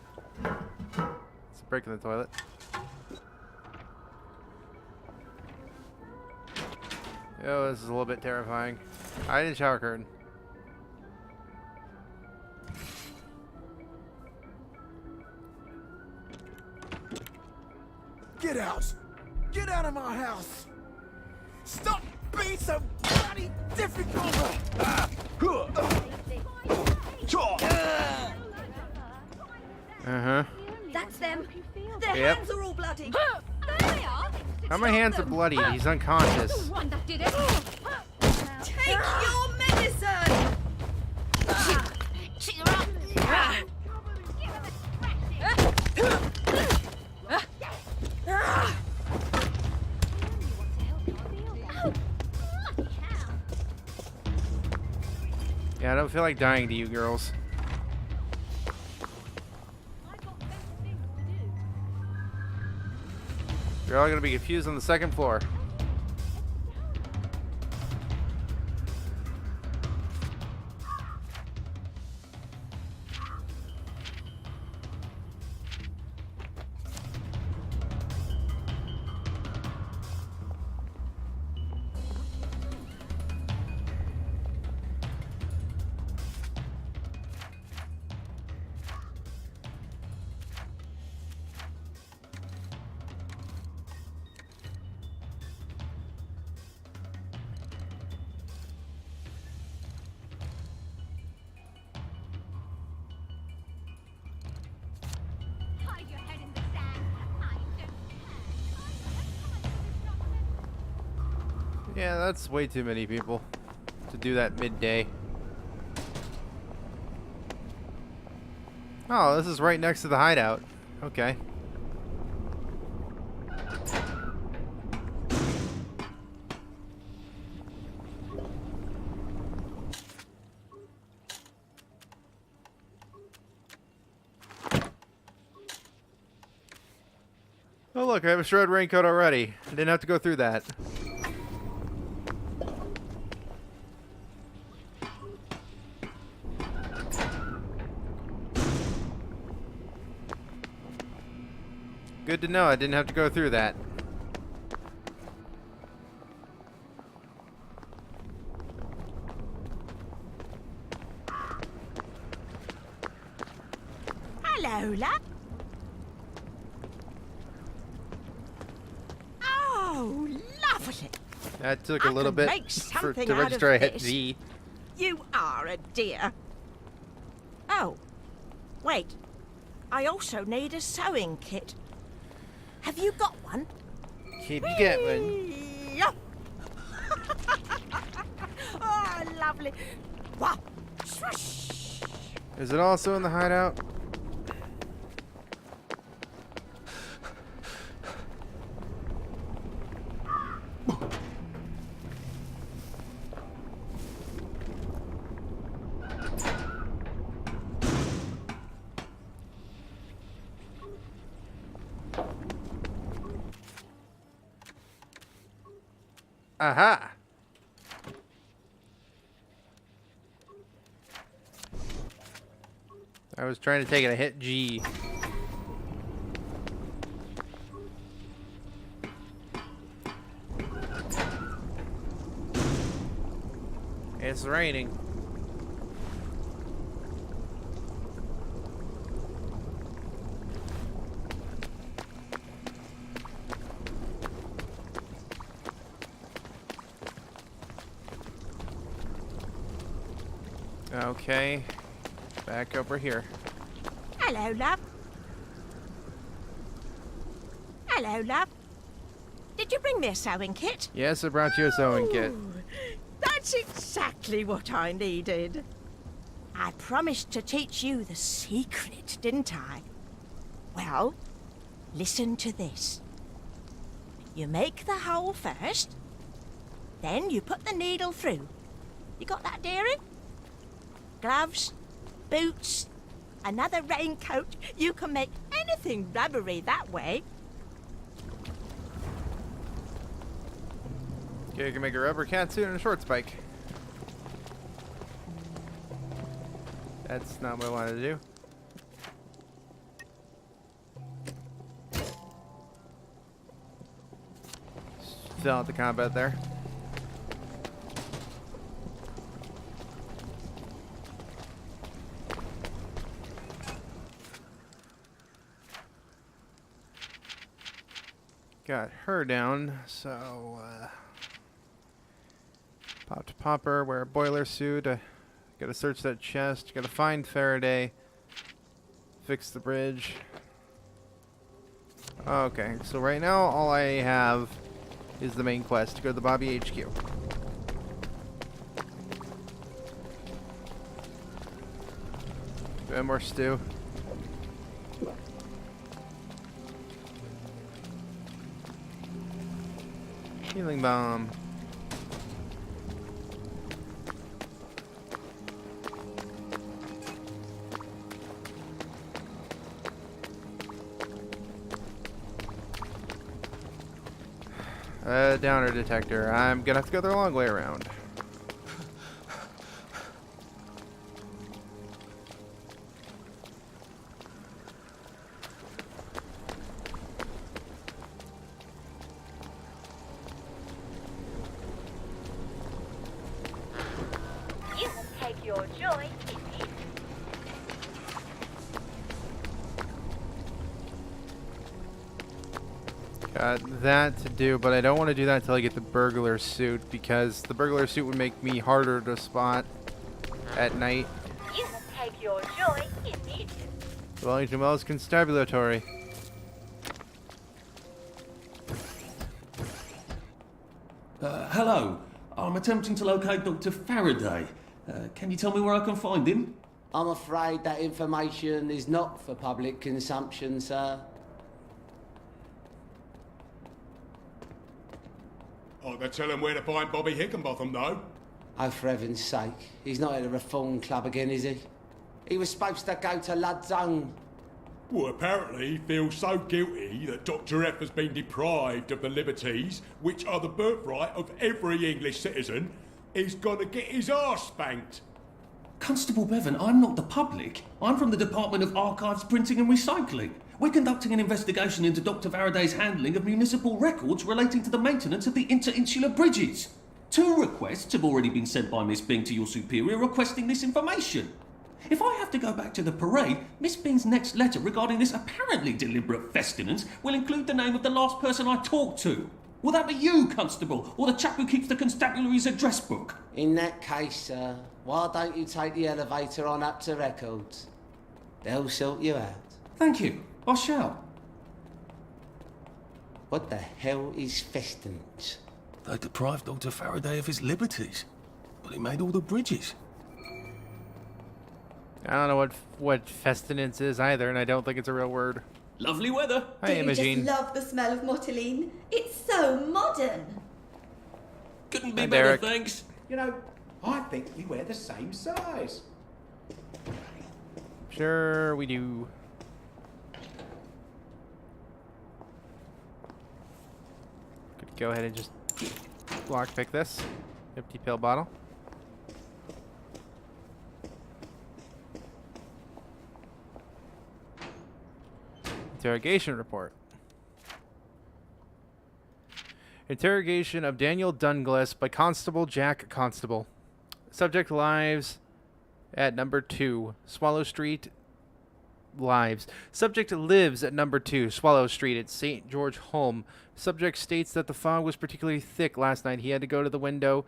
It's a break in the toilet. Oh, this is a little bit terrifying. I didn't shower curtain. Get out! Get out of my house! Stop being so bloody difficult! Uh-huh. That's them. Their Yep. hands are all bloody. There they are. How my hands are bloody? He's unconscious. The one that did it. Take your medicine. Cheer up. Yeah, I don't feel like dying to you girls. You're all gonna be confused on the second floor. Yeah, that's way too many people to do that midday. Oh, this is right next to the hideout. Okay. Oh look, I have a shred raincoat already. I didn't have to go through that. Good to know I didn't have to go through that. Hello, love. Oh, lovely. That took a little can bit make to something out of register I hit this. Z. You are a dear. Oh, wait. I also need a sewing kit. Have you got one? Can you get one? Yeah. Oh, lovely. Wow. Swoosh. Is it also in the hideout? Aha! I was trying to take it. I hit G. It's raining. Okay, back over here. Hello, love. Hello, love. Did you bring me a sewing kit? Yes, I brought you a sewing kit. That's exactly what I needed. I promised to teach you the secret, didn't I? Well, listen to this. You make the hole first, then you put the needle through. You got that, dearie? Gloves, boots, another raincoat. You can make anything rubbery that way. Okay, you can make a rubber catsuit and a short spike. That's not what I wanted to do. Fill out the combat there. Got her down, so pop to popper, wear a boiler suit. Gotta search that chest. Gotta find Faraday. Fix the bridge. Okay, so right now all I have is the main quest to go to the Bobby HQ. Do I have more stew? Healing bomb. Downer detector. I'm gonna have to go the long way around. You will take your joy in it. Got that to do, but I don't want to do that until I get the burglar suit, because the burglar suit would make me harder to spot at night. You will take your joy in it. Wellington Wells Constabulatory. Hello. I'm attempting to locate Dr. Faraday. Can you tell me where I can find him? I'm afraid that information is not for public consumption, sir. Oh, they tell him where to find Bobby Hickenbotham, though. Oh, for heaven's sake. He's not at the Reform Club again, is he? He was supposed to go to Ludzone. Well, apparently he feels so guilty that Dr. F has been deprived of the liberties which are the birthright of every English citizen. He's gonna get his arse spanked. Constable Bevan, I'm not the public. I'm from the Department of Archives, Printing and Recycling. We're conducting an investigation into Dr. Faraday's handling of municipal records relating to the maintenance of the interinsular bridges. 2 requests have already been sent by Miss Bing to your superior requesting this information. If I have to go back to the parade, Miss Bing's next letter regarding this apparently deliberate festinance will include the name of the last person I talked to. Will that be you, Constable, or the chap who keeps the constabulary's address book? In that case, sir, why don't you take the elevator on up to records? They'll sort you out. Thank you. I shall. What the hell is festinance? They deprived Dr. Faraday of his liberties, but he made all the bridges. I don't know what festinance is either, and I don't think it's a real word. Lovely weather. Hi, Imogene. Just love the smell of Morteline. It's so modern. Couldn't be Hi, better, Derek. thanks. You know, I think we wear the same size. Sure we do. Could go ahead and just lockpick this. Empty pill bottle. Interrogation report. Interrogation of Daniel Dunglass by Constable Jack Constable. Subject lives at number 2, Swallow Street. Lives. Subject lives at number 2, Swallow Street at St. George Home. Subject states that the fog was particularly thick last night. He had to go to the window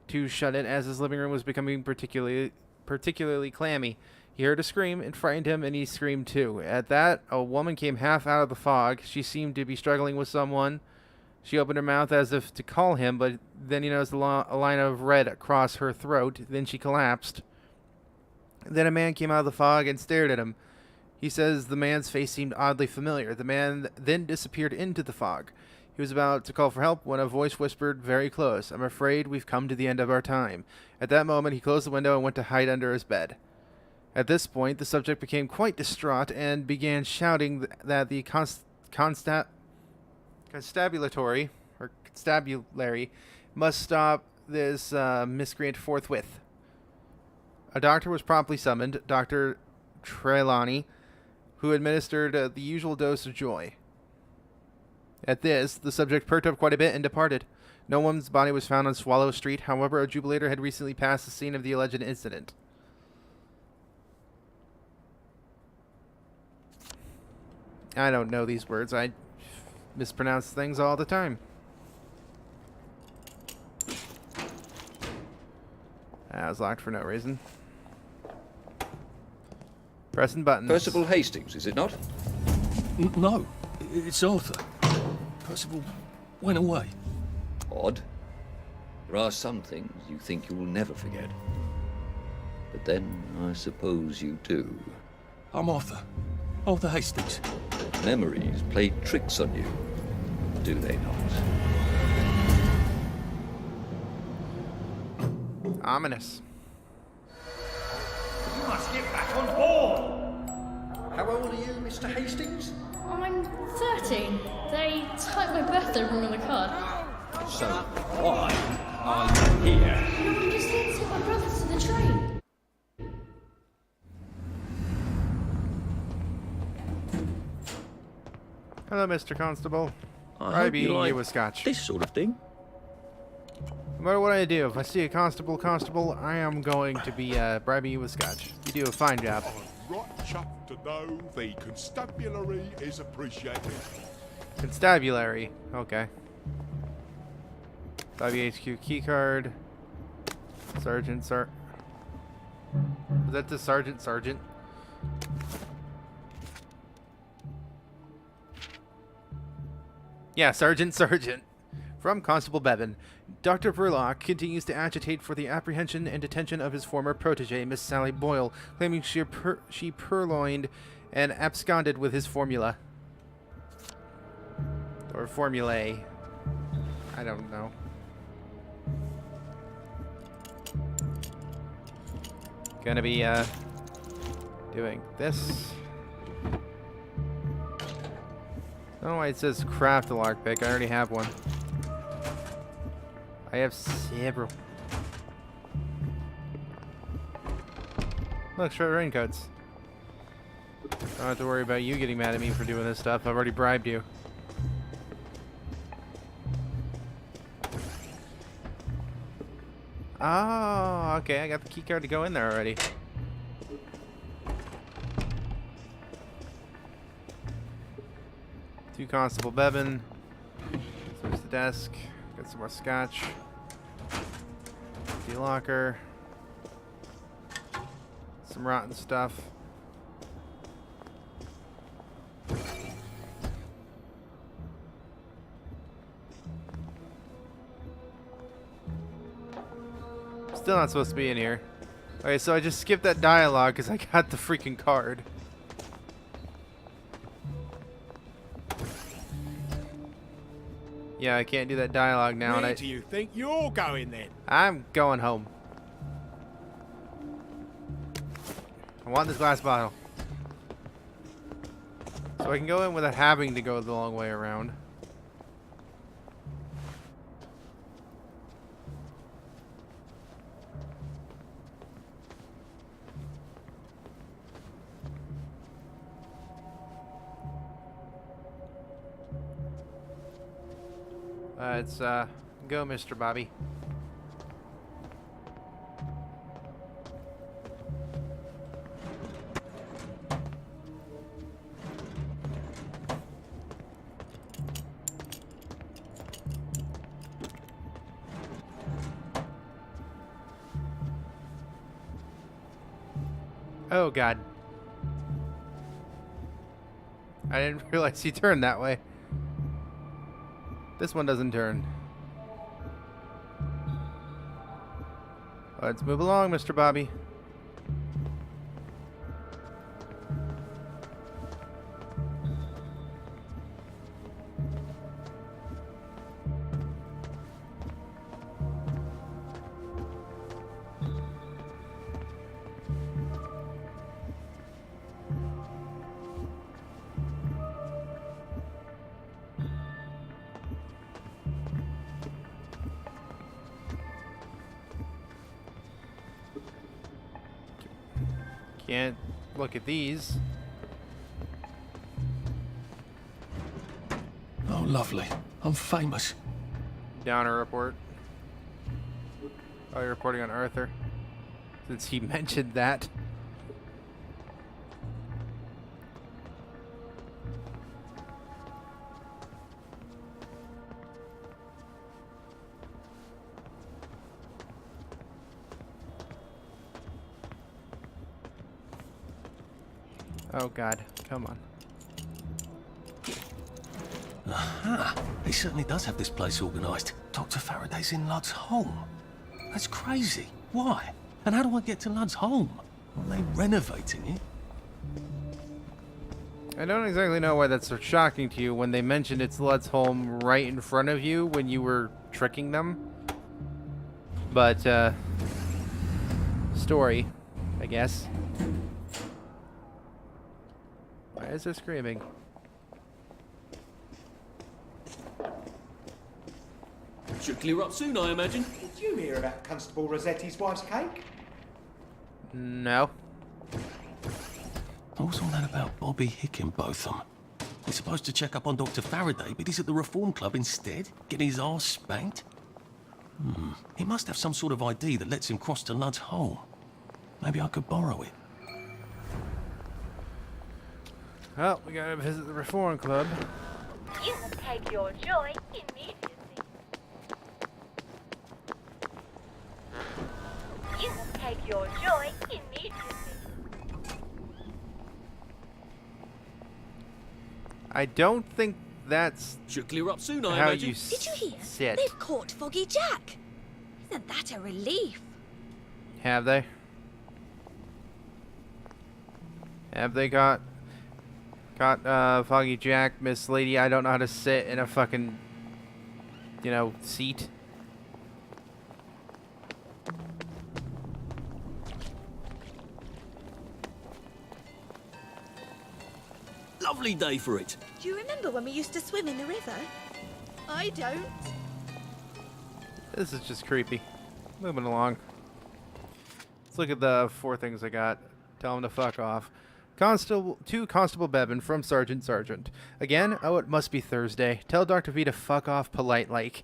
to shut it as his living room was becoming particularly clammy. He heard a scream. It frightened him, and he screamed too. At that, a woman came half out of the fog. She seemed to be struggling with someone. She opened her mouth as if to call him, but then he noticed a line of red across her throat. Then she collapsed. Then a man came out of the fog and stared at him. He says the man's face seemed oddly familiar. The man then disappeared into the fog. He was about to call for help when a voice whispered very close, "I'm afraid we've come to the end of our time." At that moment, he closed the window and went to hide under his bed. At this point, the subject became quite distraught and began shouting that the constabulary must stop this miscreant forthwith. A doctor was promptly summoned, Dr. Trelawney, who administered the usual dose of joy. At this, the subject perked up quite a bit and departed. No one's body was found on Swallow Street. However, a jubilator had recently passed the scene of the alleged incident. I don't know these words. I mispronounce things all the time. That was locked for no reason. Pressing buttons. Percival Hastings, is it not? No, it's Arthur. Percival went away. Odd. There are some things you think you will never forget. But then, I suppose you do. I'm Arthur. Arthur Hastings. Memories play tricks on you, do they not? Ominous. You must get back on board! How old are you, Mr. Hastings? I'm 13. They typed my birthday wrong on the card. So, why are you here? No, I'm just here to take my brother to the train. Hello, Mr. Constable. I I hope be you like you a scotch. this sort of thing. No matter what I do, if I see a constable, I am going to be bribing you with scotch. You do a fine job. I'm right chuffed to know the constabulary is appreciated. Constabulary. Okay. WHQ keycard. Sergeant. Is that the sergeant? Yeah, sergeant. From Constable Bevan. Dr. Verloc continues to agitate for the apprehension and detention of his former protege, Miss Sally Boyle, claiming she purloined and absconded with his formula. Or formulae. I don't know. Gonna be, doing this. I don't know why it says craft a lockpick. I already have one. I have several. Look, short raincoats. Don't have to worry about you getting mad at me for doing this stuff. I've already bribed you. Oh, okay. I got the keycard to go in there already. To Constable Bevan. There's the desk. Got some more scotch. The locker. Some rotten stuff. Still not supposed to be in here. Okay, so I just skipped that dialogue because I got the freaking card. Yeah, I can't do that dialogue now. Where do you think you're going then? I'm going home. I want this glass bottle. So I can go in without having to go the long way around. Let's go, Mr. Bobby. Oh, God. I didn't realize he turned that way. This one doesn't turn. Let's move along, Mr. Bobby. Can't look at these. Oh, lovely. I'm famous. Downer report. Oh, you're reporting on Arthur. Since he mentioned that. Oh, God. Come on. Aha! He certainly does have this place organised. Dr. Faraday's in Lud's home. That's crazy. Why? And how do I get to Lud's home? Are they renovating it? I don't exactly know why that's so shocking to you when they mentioned it's Lud's home right in front of you when you were tricking them. But, story, I guess. Why is it screaming? Should clear up soon, I imagine. Did you hear about Constable Rossetti's wife's cake? No. What was all that about Bobby Hickenbotham? He's supposed to check up on Dr. Faraday, but he's at the Reform Club instead, getting his arse spanked. He must have some sort of ID that lets him cross to Lud's home. Maybe I could borrow it. Well, we gotta visit the Reform Club. You will take your joy immediately. You will take your joy immediately. I don't think that's should clear up soon, I how imagine. you Did you hear? sit. They've caught Foggy Jack. Isn't that a relief? Have they? Have they got Foggy Jack, Miss Lady? I don't know how to sit in a fucking, you know, seat. Lovely day for it. Do you remember when we used to swim in the river? I don't. This is just creepy. Moving along. Let's look at the 4 things I got. Tell them to fuck off. To Constable Bevan from Sergeant. Again? Oh, it must be Thursday. Tell Dr. V to fuck off polite like.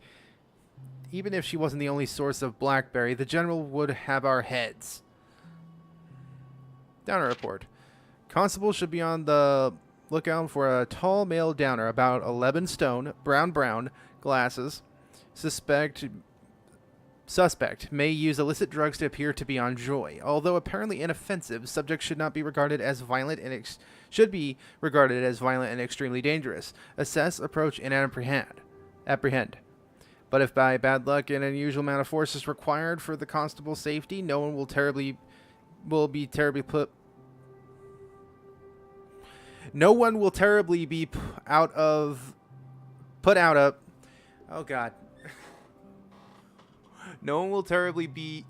Even if she wasn't the only source of blackberry, the General would have our heads. Downer report. Constable should be on the lookout for a tall male downer, about 11 stone, brown, glasses. Suspect may use illicit drugs to appear to be on joy. Although apparently inoffensive, subject should not be regarded as violent and should be regarded as violent and extremely dangerous. Assess, approach, and apprehend. But if by bad luck an unusual amount of force is required for the constable's safety, no one will be terribly put out of. Oh God. No one will be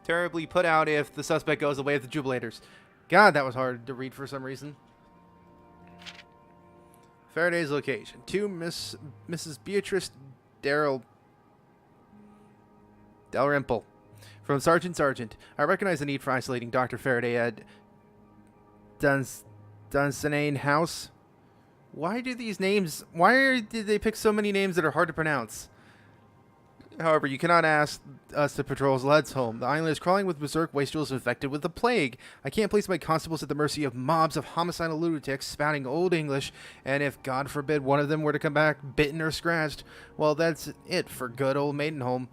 terribly put out if the suspect goes away with the jubilators. God, that was hard to read for some reason. Faraday's location. To Mrs. Beatrice Dalrymple. From Sergeant. I recognize the need for isolating Dr. Faraday at Dunsinane House. Why did they pick so many names that are hard to pronounce? However, you cannot ask us to patrol Led's home. The island is crawling with berserk wastrels infected with the plague. I can't place my constables at the mercy of mobs of homicidal lunatics spouting Old English, and if, God forbid, one of them were to come back bitten or scratched, well, that's it for good old Maidenholm.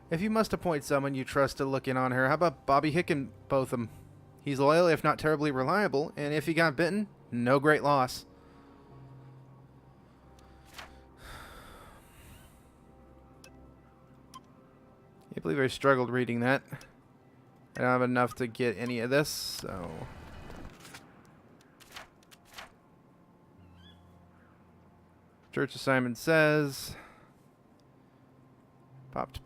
If you must appoint someone you trust to look in on her, how about Bobby Hickenbotham? He's loyal, if not terribly reliable, and if he got bitten, no great loss. I believe I struggled reading that. I don't have enough to get any of this, so. Church assignment says. Pop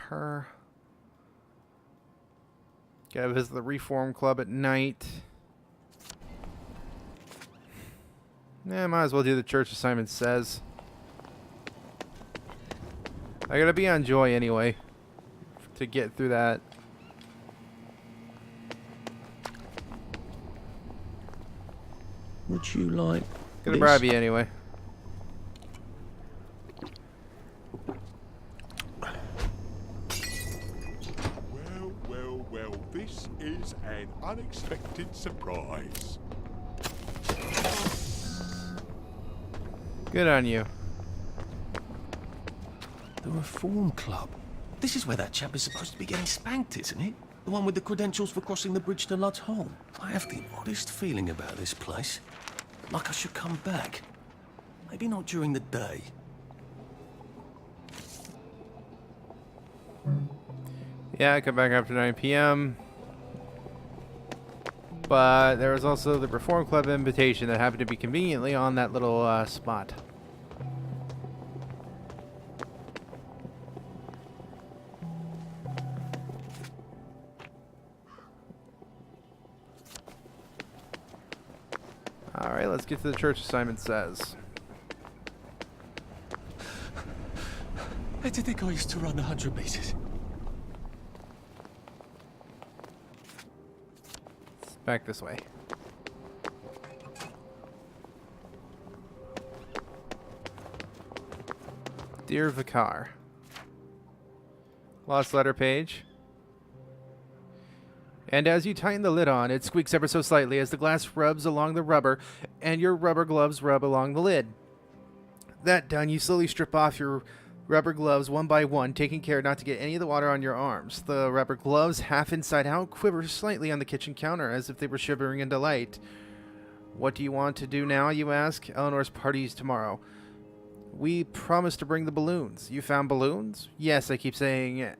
her. Gotta visit the Reform Club at night. Yeah, might as well do the church assignment says. I gotta be on Joy anyway to get through that. Would you like Gonna bribe you anyway. Well, this is an unexpected surprise. Good on you. The Reform Club. This is where that chap is supposed to be getting spanked, isn't it? The one with the credentials for crossing the bridge to Lud's home. I have the oddest feeling about this place. Like I should come back. Maybe not during the day. Yeah, I come back after 9 p.m. But there was also the Reform Club invitation that happened to be conveniently on that little spot. Alright, let's get to the church assignment says. I did think I used to run 100 meters. Back this way. Dear Vicar. Lost letter page. And as you tighten the lid on, it squeaks ever so slightly as the glass rubs along the rubber, and your rubber gloves rub along the lid. That done, you slowly strip off your rubber gloves one by one, taking care not to get any of the water on your arms. The rubber gloves, half inside out, quiver slightly on the kitchen counter as if they were shivering in delight. What do you want to do now, you ask? Eleanor's party's tomorrow. We promised to bring the balloons. You found balloons? Yes, I keep saying...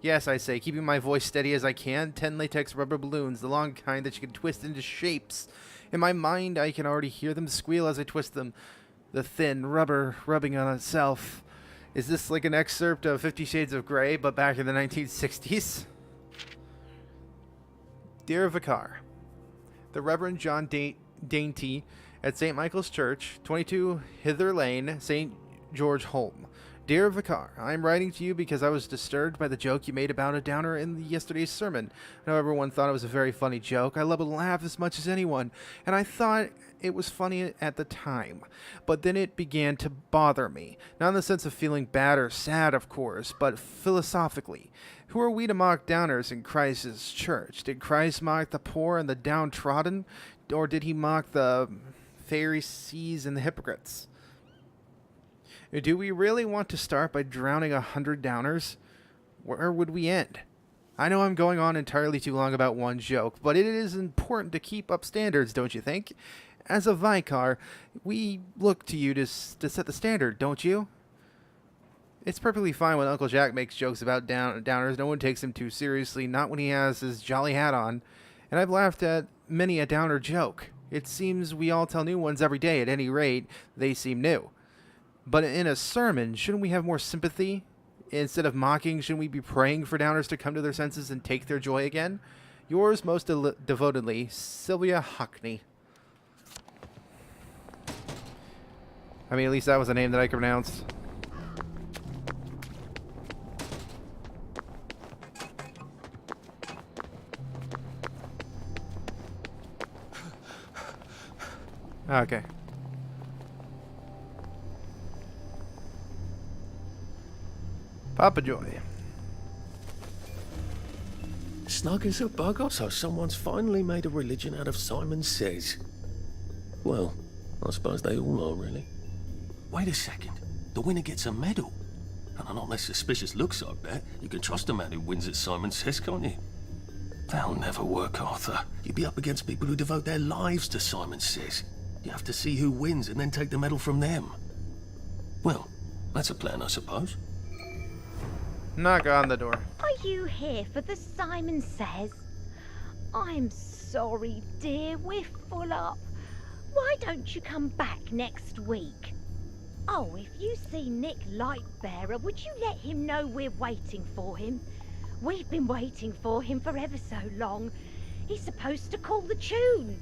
Yes, I say, keeping my voice steady as I can. 10 latex rubber balloons, the long kind that you can twist into shapes. In my mind, I can already hear them squeal as I twist them. The thin rubber rubbing on itself. Is this like an excerpt of 50 Shades of Grey, but back in the 1960s? Dear Vicar, the Reverend John Dainty at St. Michael's Church, 22 Hither Lane, St. George Holm. Dear Vicar, I am writing to you because I was disturbed by the joke you made about a downer in yesterday's sermon. I know everyone thought it was a very funny joke. I love to laugh as much as anyone, and I thought it was funny at the time. But then it began to bother me. Not in the sense of feeling bad or sad, of course, but philosophically. Who are we to mock downers in Christ's church? Did Christ mock the poor and the downtrodden? Or did he mock the Pharisees and the hypocrites? Do we really want to start by drowning 100 downers? Where would we end? I know I'm going on entirely too long about one joke, but it is important to keep up standards, don't you think? As a vicar, we look to you to set the standard, don't you? It's perfectly fine when Uncle Jack makes jokes about downers. No one takes him too seriously, not when he has his jolly hat on. And I've laughed at many a downer joke. It seems we all tell new ones every day. At any rate, they seem new. But in a sermon, shouldn't we have more sympathy? Instead of mocking, shouldn't we be praying for downers to come to their senses and take their joy again? Yours most devotedly, Sylvia Hockney. I mean, at least that was a name that I could pronounce. Okay. Papa Joy. Snug as a bug, so someone's finally made a religion out of Simon Says. Well, I suppose they all are, really. Wait a second. The winner gets a medal. And on not less suspicious looks, I bet. You can trust a man who wins at Simon Says, can't you? That'll never work, Arthur. You'd be up against people who devote their lives to Simon Says. You have to see who wins and then take the medal from them. Well, that's a plan, I suppose. Knock on the door. Are you here for the Simon Says? I'm sorry, dear, we're full up. Why don't you come back next week? Oh, if you see Nick Lightbearer, would you let him know we're waiting for him? We've been waiting for him for ever so long. He's supposed to call the tune.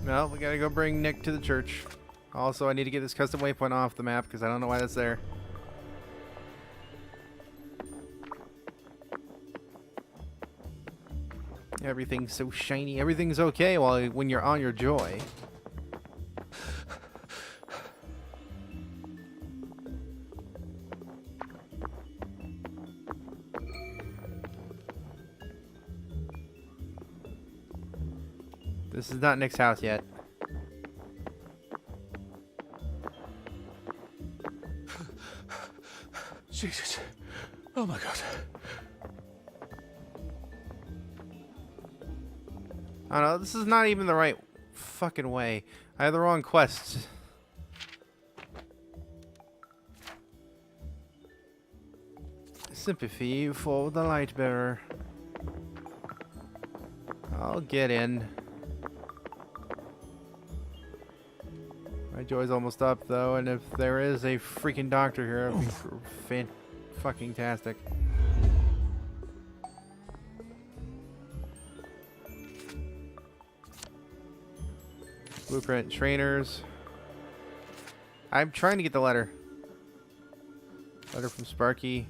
Well, we gotta go bring Nick to the church. Also, I need to get this custom waypoint off the map because I don't know why that's there. Everything's so shiny. Everything's okay when you're on your joy. This is not Nick's house yet. Jesus. Oh my God. I don't know, this is not even the right fucking way. I have the wrong quest. Sympathy for the light bearer. I'll get in. My joy's almost up though, and if there is a freaking doctor here, it'd be fucking-tastic. Blueprint trainers. I'm trying to get the letter. Letter from Sparky.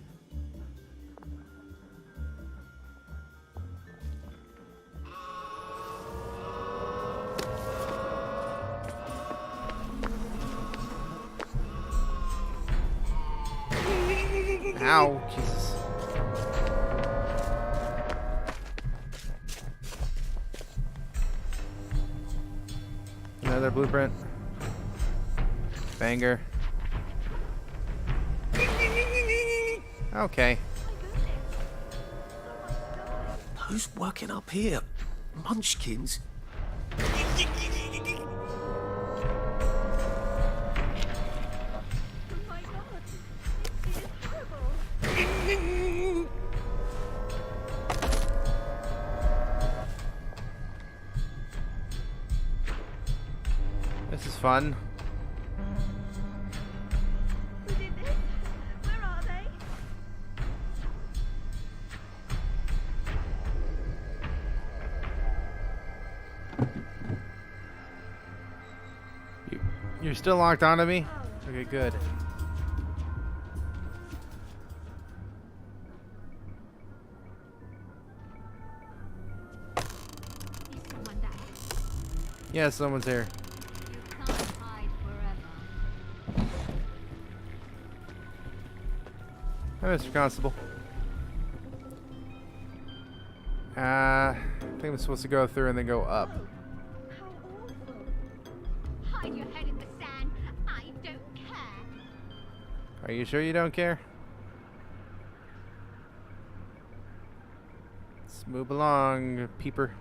Ow, Jesus. Another blueprint. Banger. Okay. Who's working up here? Munchkins? This is fun. Where are they? You're still locked onto me? Okay, good. Yeah, someone's here. Hi, Mr. Constable. I think I'm supposed to go through and then go up. Hide your head in the sand. I don't care. Are you sure you don't care? Let's move along, peeper.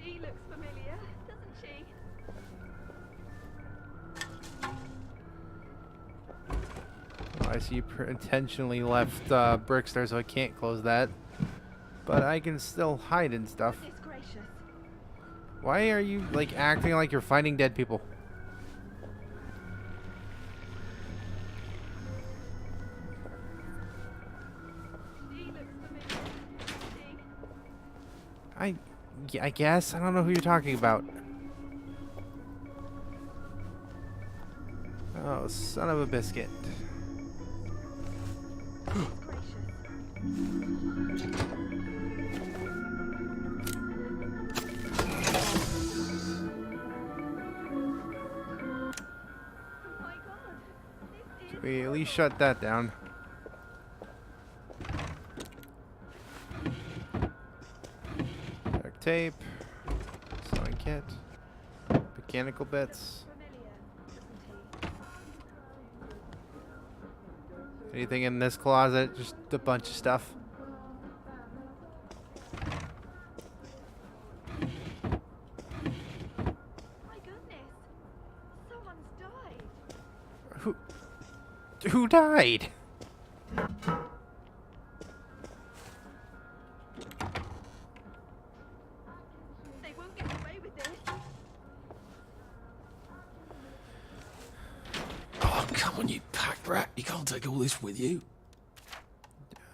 She looks familiar, doesn't she? Oh, I see you intentionally left bricks there, so I can't close that. But I can still hide and stuff. Why are you like acting like you're finding dead people? I guess I don't know who you're talking about. Oh, son of a biscuit. We at least shut that down. Duct tape, sewing kit, mechanical bits. Anything in this closet? Just a bunch of stuff. My goodness, someone's died. Who died? They won't get away with this. Oh, come on, you pack rat. You can't take all this with you.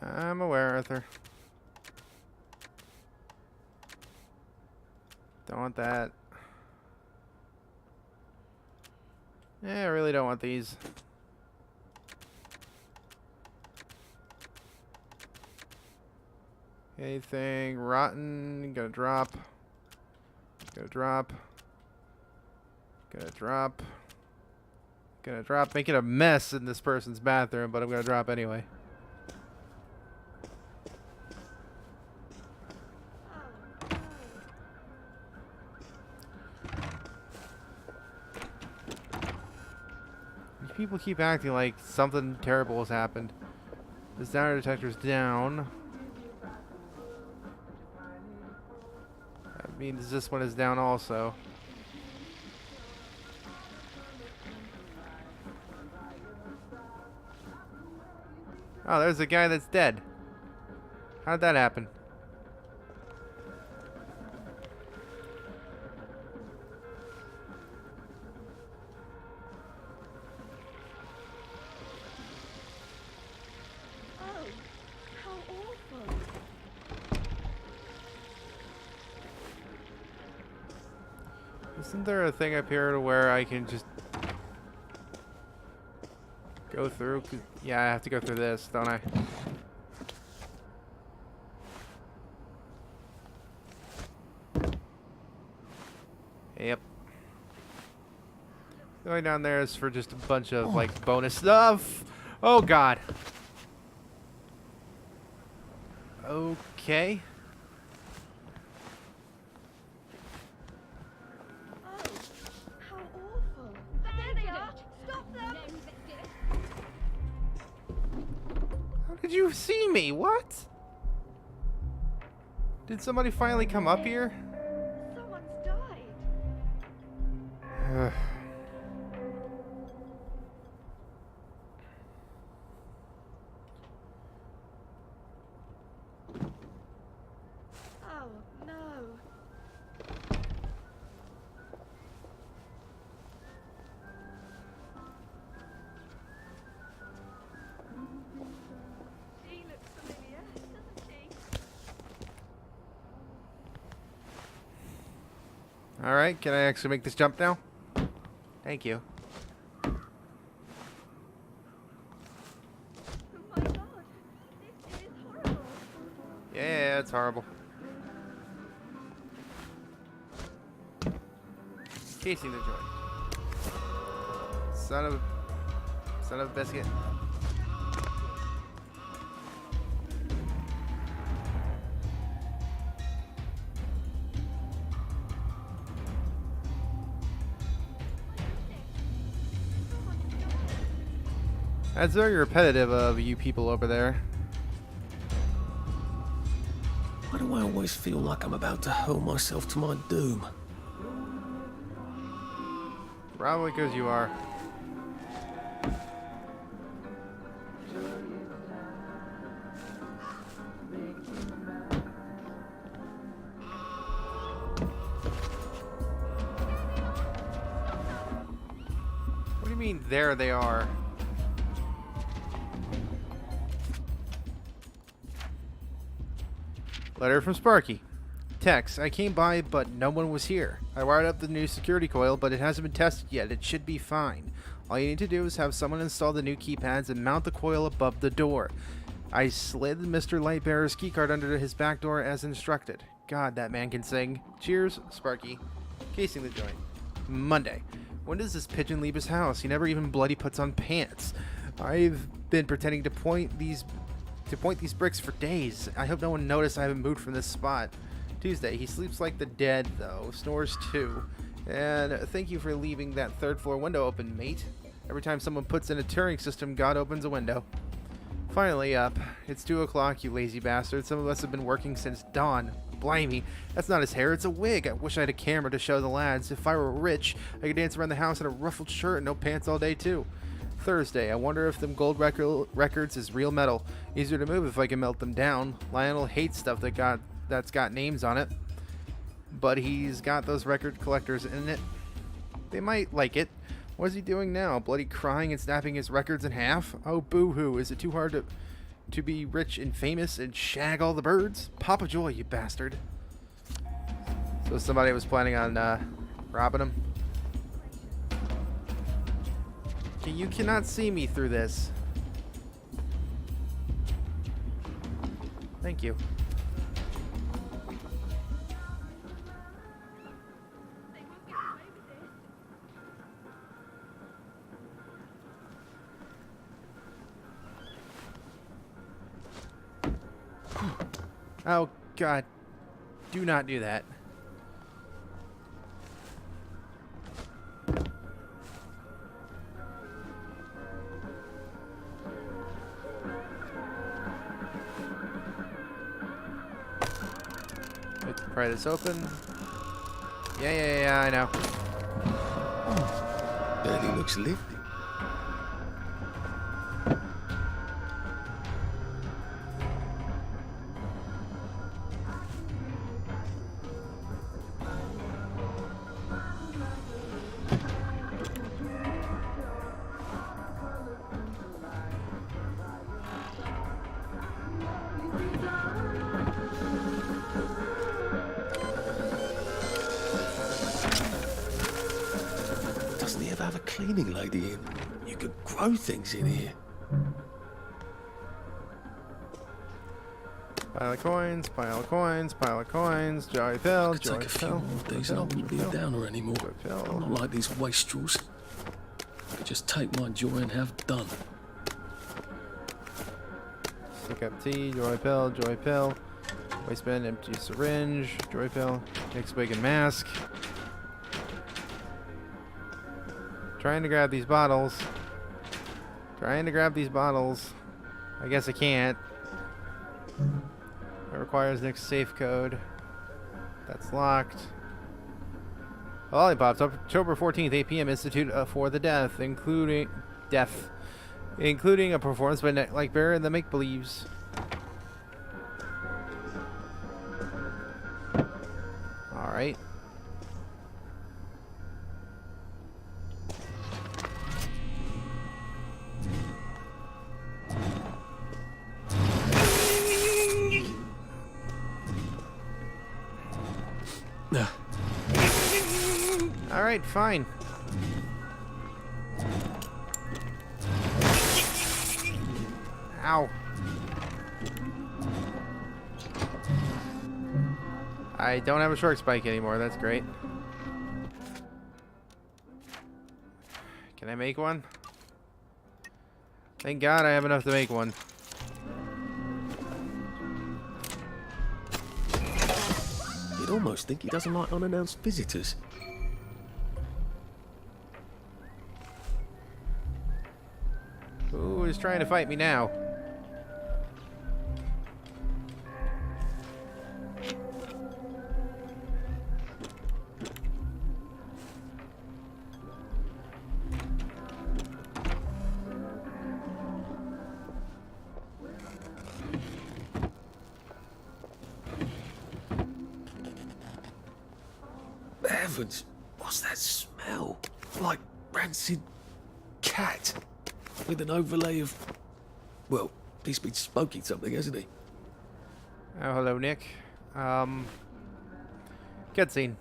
I'm aware, Arthur. Don't want that. Yeah, I really don't want these. Anything rotten? Gonna drop. Gonna drop. Gonna drop. Gonna drop. Making a mess in this person's bathroom, but I'm gonna drop anyway. These people keep acting like something terrible has happened. This downer detector's down. That means this one is down also. Oh, there's a guy that's dead. How'd that happen? Oh, how awful. Isn't there a thing up here to where I can just go through? Yeah, I have to go through this, don't I? Yep. Going down there is for just a bunch of like bonus stuff. Oh God. Okay. Oh, how awful. did you see me? What? Did somebody finally come up here? Someone's died. Oh, no. She looks familiar, doesn't she? All right, can I actually make this jump now? Thank you. Oh my god, this is horrible. Yeah, it's horrible. Casing the joint. Son of a biscuit. That's very repetitive of you people over there. Why do I always feel like I'm about to hurl myself to my doom? Probably because you are. What do you mean, there they are? Letter from Sparky. Text, I came by, but no one was here. I wired up the new security coil, but it hasn't been tested yet. It should be fine. All you need to do is have someone install the new keypads and mount the coil above the door. I slid Mr. Lightbearer's keycard under his back door as instructed. God, that man can sing. Cheers, Sparky. Casing the joint. Monday. When does this pigeon leave his house? He never even bloody puts on pants. I've been pretending to point these bricks for days. I hope no one noticed I haven't moved from this spot. Tuesday, he sleeps like the dead, though. Snores too. And thank you for leaving that third floor window open, mate. Every time someone puts in a Turing system, God opens a window. Finally up. It's 2 o'clock, you lazy bastard. Some of us have been working since dawn. Blimey, that's not his hair, it's a wig. I wish I had a camera to show the lads. If I were rich, I could dance around the house in a ruffled shirt and no pants all day, too. Thursday, I wonder if them gold records is real metal. Easier to move if I can melt them down. Lionel hates stuff that's got names on it, but he's got those record collectors in it. They might like it. What is he doing now? Bloody crying and snapping his records in half? Oh, boo-hoo. Is it too hard to be rich and famous and shag all the birds? Papa Joy, you bastard. So somebody was planning on robbing him. Okay, you cannot see me through this. Thank you. Oh, God. Do not do that. Let's pry this open. Yeah, I know. Barely looks living. Doesn't he ever have a cleaning lady in? You could grow things in here. Pile of coins, pile of coins, pile of coins. Joy pill, Could joy take a few pill. more of these and I wouldn't be a downer anymore. I'm not like these wastrels. I could just take my joy and have done. Stick up tea, joy pill, joy pill. Waistband, empty syringe, joy pill. Takes wig and mask. Trying to grab these bottles. Trying to grab these bottles. I guess I can't. It requires next safe code. That's locked. Lollipops, October 14th, 8 p.m. Institute for the Deaf, including a performance by Like Bear and the Make Believes. All right. All right, fine. Ow. I don't have a short spike anymore. That's great. Can I make one? Thank God I have enough to make one. You'd almost think he doesn't like unannounced visitors. Who is trying to fight me now? Heavens, what's that smell? Like rancid cat. With an overlay of... Well, he's been smoking something, hasn't he? Oh, hello, Nick. Cutscene.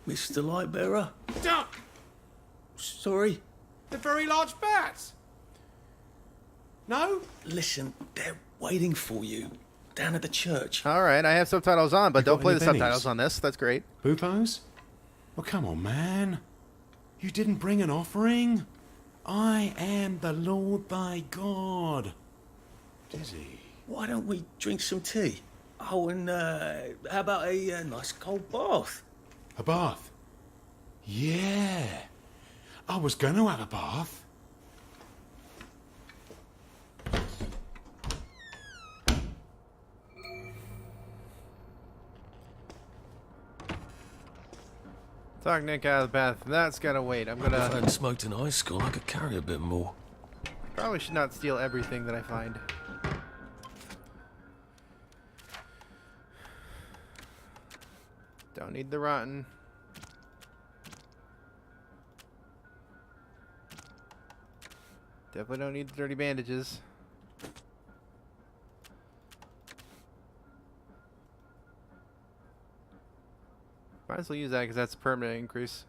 Mr. Lightbearer? Duck! Sorry? The very large bats! No? Listen, they're waiting for you. Down at the church. All right, I have subtitles on, but You don't got play any the bennies? subtitles on this. That's great. Bupos? Well, come on, man. You didn't bring an offering? I am the Lord thy God. Dizzy. Why don't we drink some tea? Oh, and how about a nice cold bath? A bath? Yeah. I was going to have a bath. Talk Nick out of the bath. That's gotta wait. I'm gonna... If I hadn't smoked an ice skull, I could carry a bit more. Probably should not steal everything that I find. Don't need the rotten. Definitely don't need the dirty bandages. Might as well use that because that's a permanent increase.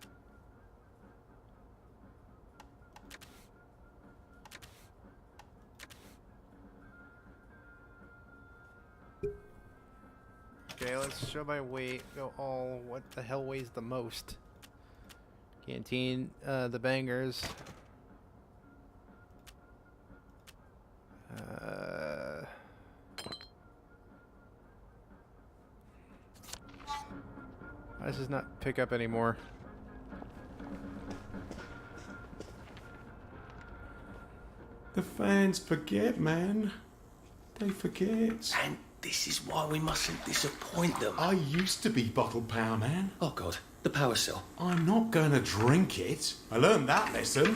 Okay, let's show by weight. Go all. What the hell weighs the most? Canteen, the bangers. Why does this not pick up anymore? The fans forget, man. They forget. And this is why we mustn't disappoint them. I used to be bottled power, man. Oh, God. The power cell. I'm not gonna drink it. I learned that lesson.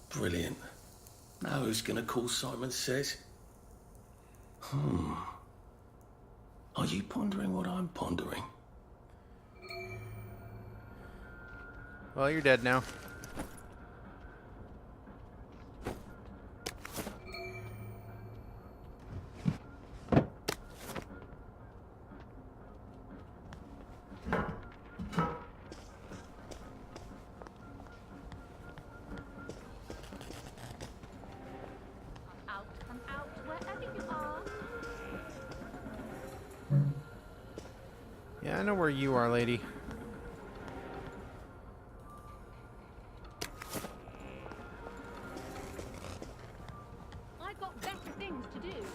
Brilliant. Now who's gonna call Simon Says? Are you pondering what I'm pondering? Well, you're dead now. Come out, wherever you are. Yeah, I know where you are, lady. I've got better things to do.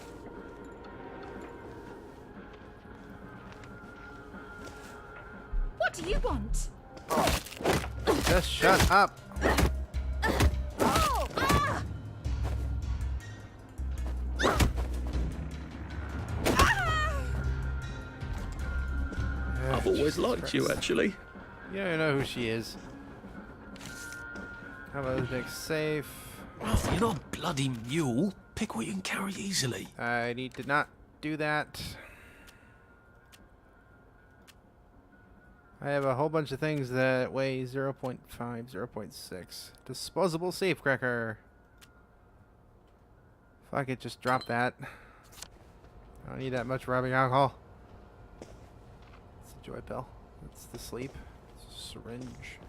What do you want? Just shut up. I've always liked you, actually. You don't know who she is. How about this big safe? Oh, you're not a bloody mule. Pick what you can carry easily. I need to not do that. I have a whole bunch of things that weigh 0.5, 0.6. Disposable safecracker. Fuck it, just drop that. I don't need that much rubbing alcohol. It's a joy pill. It's the sleep. It's a syringe.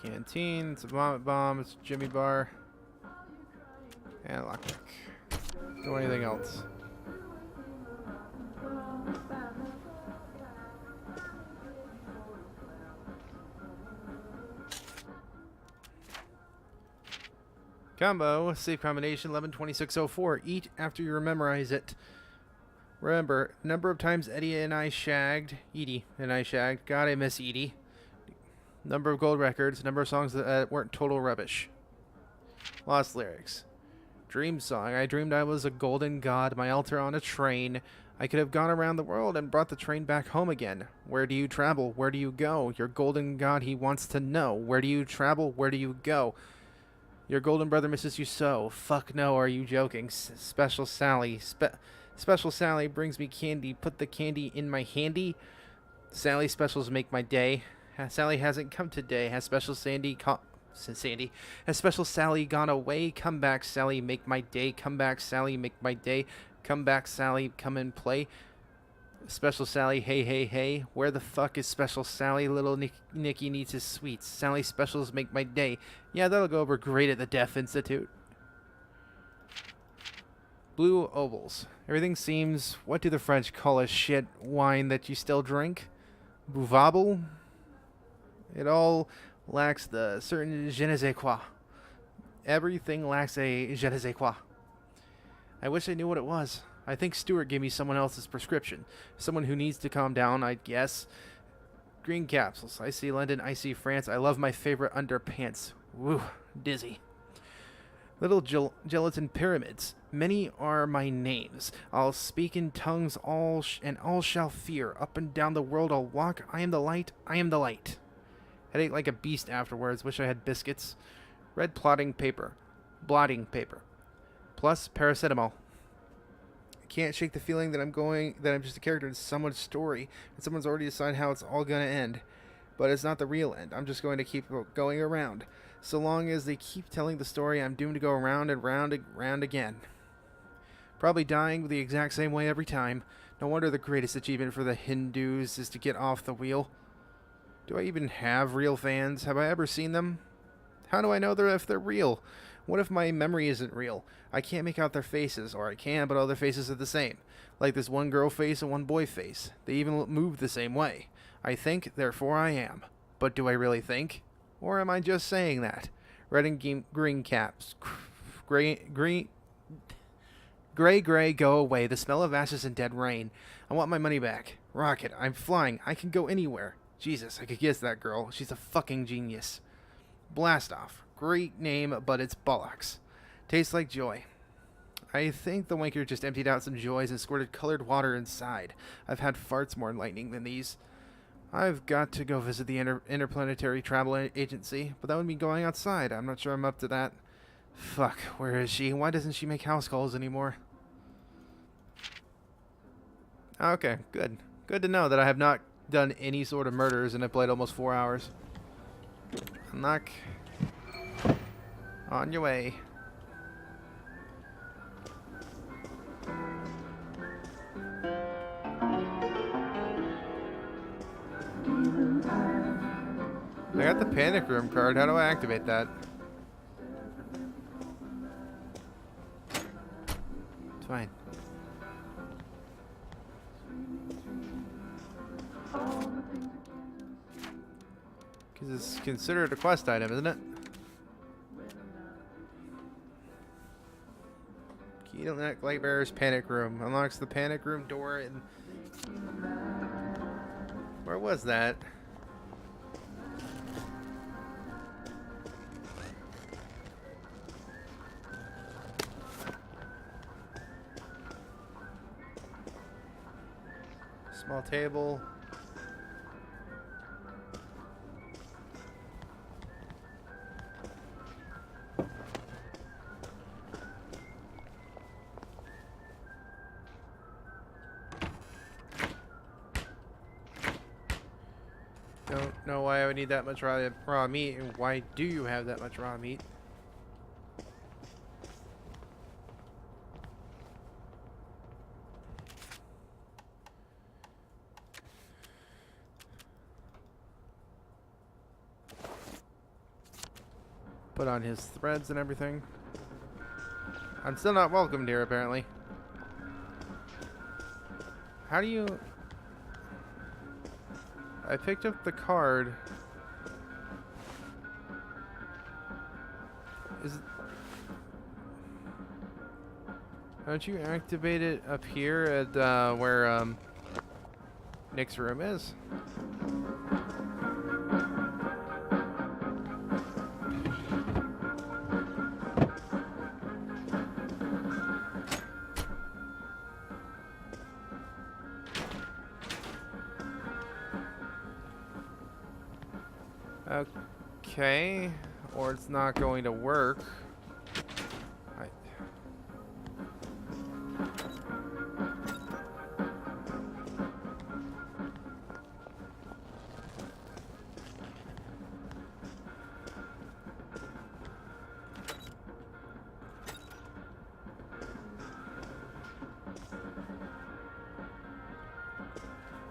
Canteen, it's a vomit bomb, it's a Jimmy bar, and a lockpick. Do anything else. Combo, safe combination 112604. Eat after you memorize it. Remember, number of times Edie and I shagged. God, I miss Edie. Number of gold records, number of songs that weren't total rubbish. Lost lyrics. Dream song. I dreamed I was a golden god, my altar on a train. I could have gone around the world and brought the train back home again. Where do you travel? Where do you go? Your golden god, he wants to know. Where do you travel? Where do you go? Your golden brother misses you so. Fuck no, are you joking? Special Sally. Special Sally brings me candy. Put the candy in my handy. Sally specials make my day. Sally hasn't come today. Has Special Has Special Sally gone away? Come back, Sally, make my day. Come back, Sally, make my day. Come back, Sally, come and play. Special Sally, hey, hey, hey. Where the fuck is Special Sally? Little Nicky needs his sweets. Sally specials make my day. Yeah, that'll go over great at the Deaf Institute. Blue ovals. Everything seems... What do the French call a shit wine that you still drink? Buvable? It all lacks the certain je ne sais quoi. Everything lacks a je ne sais quoi. I wish I knew what it was. I think Stuart gave me someone else's prescription. Someone who needs to calm down, I guess. Green capsules. I see London, I see France. I love my favorite underpants. Woo, dizzy. Little gelatin pyramids. Many are my names. I'll speak in tongues, all shall fear. Up and down the world I'll walk. I am the light. I am the light. Headache like a beast afterwards. Wish I had biscuits. Red blotting paper. Plus paracetamol. I can't shake the feeling that I'm just a character in someone's story, and someone's already decided how it's all gonna end. But it's not the real end. I'm just going to keep going around. So long as they keep telling the story, I'm doomed to go around and round and round again. Probably dying the exact same way every time. No wonder the greatest achievement for the Hindus is to get off the wheel. Do I even have real fans? Have I ever seen them? How do I know if they're real? What if my memory isn't real? I can't make out their faces, or I can, but all their faces are the same. Like this one girl face and one boy face. They even move the same way. I think, therefore I am. But do I really think? Or am I just saying that? Red and green caps. Gray, go away. The smell of ashes and dead rain. I want my money back. Rocket, I'm flying. I can go anywhere. Jesus, I could guess that girl. She's a fucking genius. Blast off. Great name, but it's bollocks. Tastes like joy. I think the wanker just emptied out some joys and squirted colored water inside. I've had farts more enlightening than these. I've got to go visit the Interplanetary Travel Agency, but that would mean going outside. I'm not sure I'm up to that. Fuck, where is she? Why doesn't she make house calls anymore? Okay, good. Good to know that I have not done any sort of murders and I've played almost 4 hours. Knock. On your way. I got the panic room card. How do I activate that? It's fine. Because it's considered a quest item, isn't it? Key to unlock Lightbearer's panic room. Unlocks the panic room door and... Where was that? Small table. Don't know why I would need that much raw meat, and why do you have that much raw meat? Put on his threads and everything. I'm still not welcomed here, apparently. How do you... I picked up the card. Is it... Don't you activate it up here at where Nick's room is? Okay, or it's not going to work.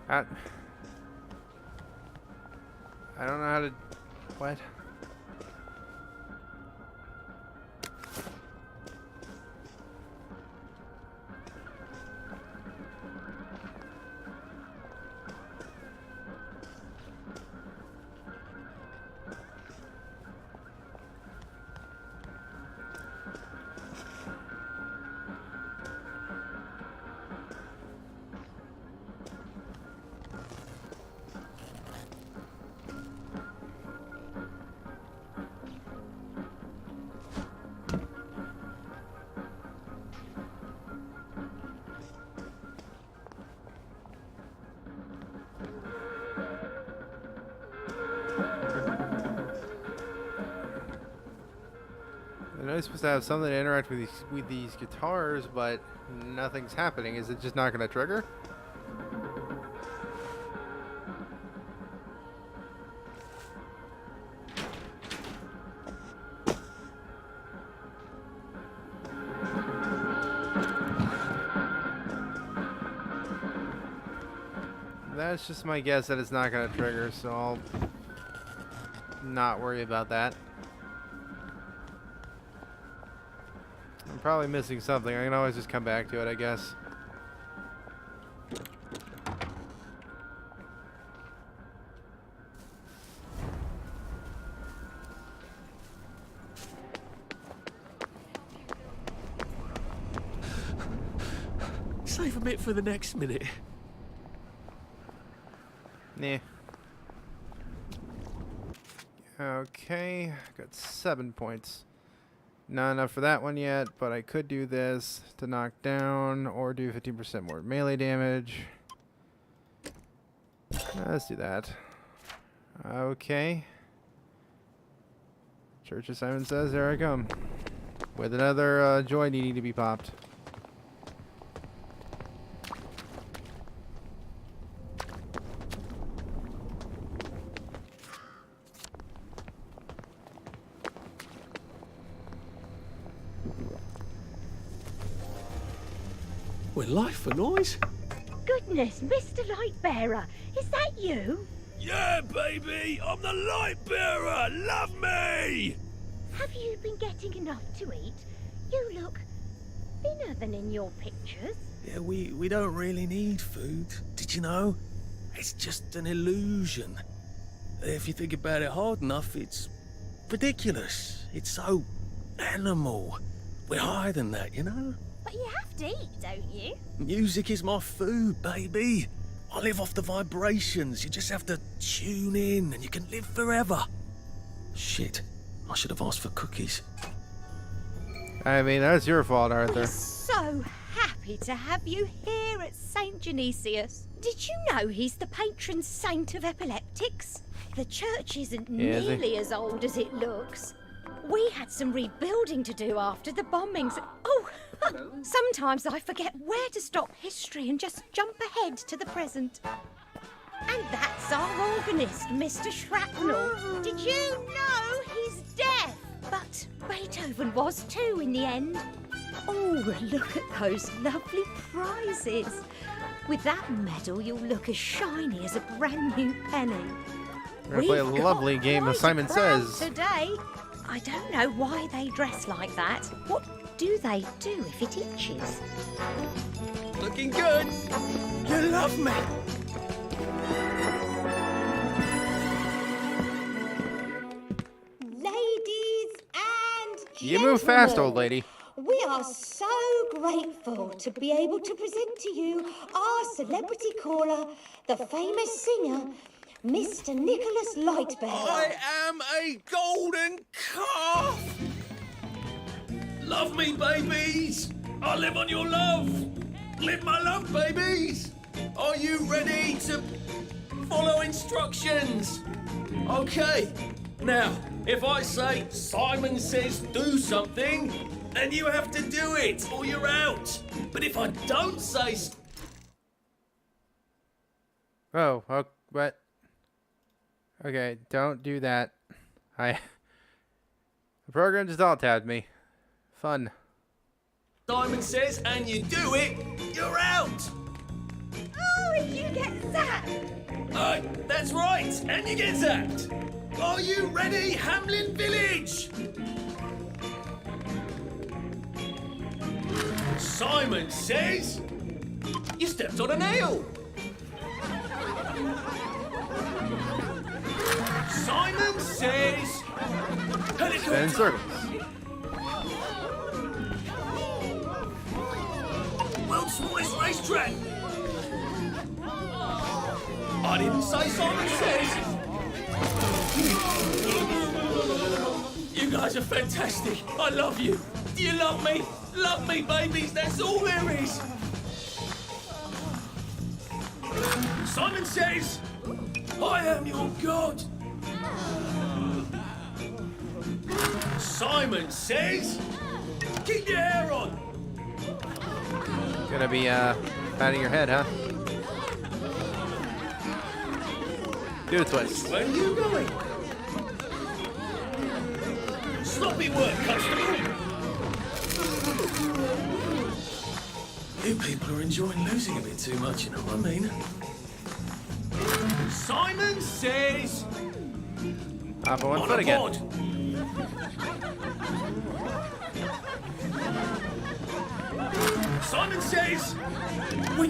I don't know how to... What? I know it's supposed to have something to interact with these guitars, but nothing's happening. Is it just not going to trigger? That's just my guess that it's not going to trigger, so I'll not worry about that. I'm probably missing something. I can always just come back to it, I guess. Save a bit for the next minute. Nah. Okay, got 7 points. Not enough for that one yet, but I could do this to knock down or do 15% more melee damage. Let's do that. Okay. Church of Simon Says, there I come. With another joy needing to be popped. We're life for noise. Goodness, Mr. Lightbearer, is that you? Yeah, baby, I'm the light bearer. Love me. Have you been getting enough to eat? You look thinner than in your pictures. Yeah, we don't really need food. Did you know? It's just an illusion. if you think about it hard enough, it's ridiculous. It's so animal. We're higher than that, you know? But you have to eat, don't you? Music is my food, baby. I live off the vibrations. You just have to tune in and you can live forever. Shit, I should have asked for cookies. I mean, that's your fault, We're Arthur. so happy to have you here at St. Genesius. Did you know he's the patron saint of epileptics? The church isn't Is he? nearly as old as it looks. We had some rebuilding to do after the bombings. Oh, sometimes I forget where to stop history and just jump ahead to the present. And that's our organist, Mr. Shrapnel. Did you know he's deaf? But Beethoven was too in the end. Oh, look at those lovely prizes. With that medal, you'll look as shiny as a brand new penny. We're gonna play a lovely game of Simon Says. Today, I don't know why they dress like that. What do they do if it itches? Looking good. You love me. Ladies and You move fast, old lady. we are so grateful to be able to present to you our celebrity caller, the famous singer, Mr. Nicholas Lightbearer. I am a golden calf. Love me, babies. I live on your love. Live my love, babies. Are you ready to follow instructions? Okay. Now, if I say Simon says do something, then you have to do it or you're out. But if I don't say... Oh, what? Okay, don't do that. The program just alt-tabbed me. Fun. Simon says and you do it, you're out. Oh, and you get zapped. That's right, and you get zapped. Are you ready, Hamlin Village? Simon says you stepped on a nail. Simon says Spin circles. World's smallest racetrack. I didn't say Simon says. You guys are fantastic. I love you. Do you love me? Love me, babies. That's all there is. Simon says, I am your God. Simon says, keep your hair on. Gonna be patting your head, huh? Do a twist. Where are you going? Sloppy work, Constable. You people are enjoying losing a bit too much, you know what I mean? Simon says... Hop on one on foot a again. board. Simon says...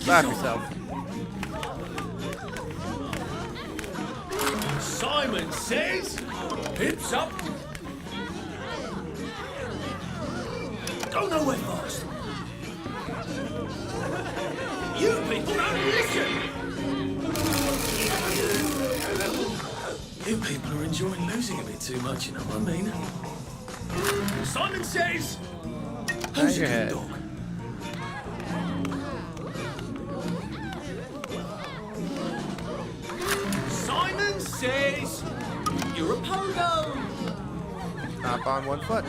Slap yourself. Simon says... hips up. Go nowhere fast. You people don't listen. You people are enjoying losing a bit too much, you know what I mean? Simon says... who's your a good head. dog? Simon says... you're a pogo. Hop on one foot.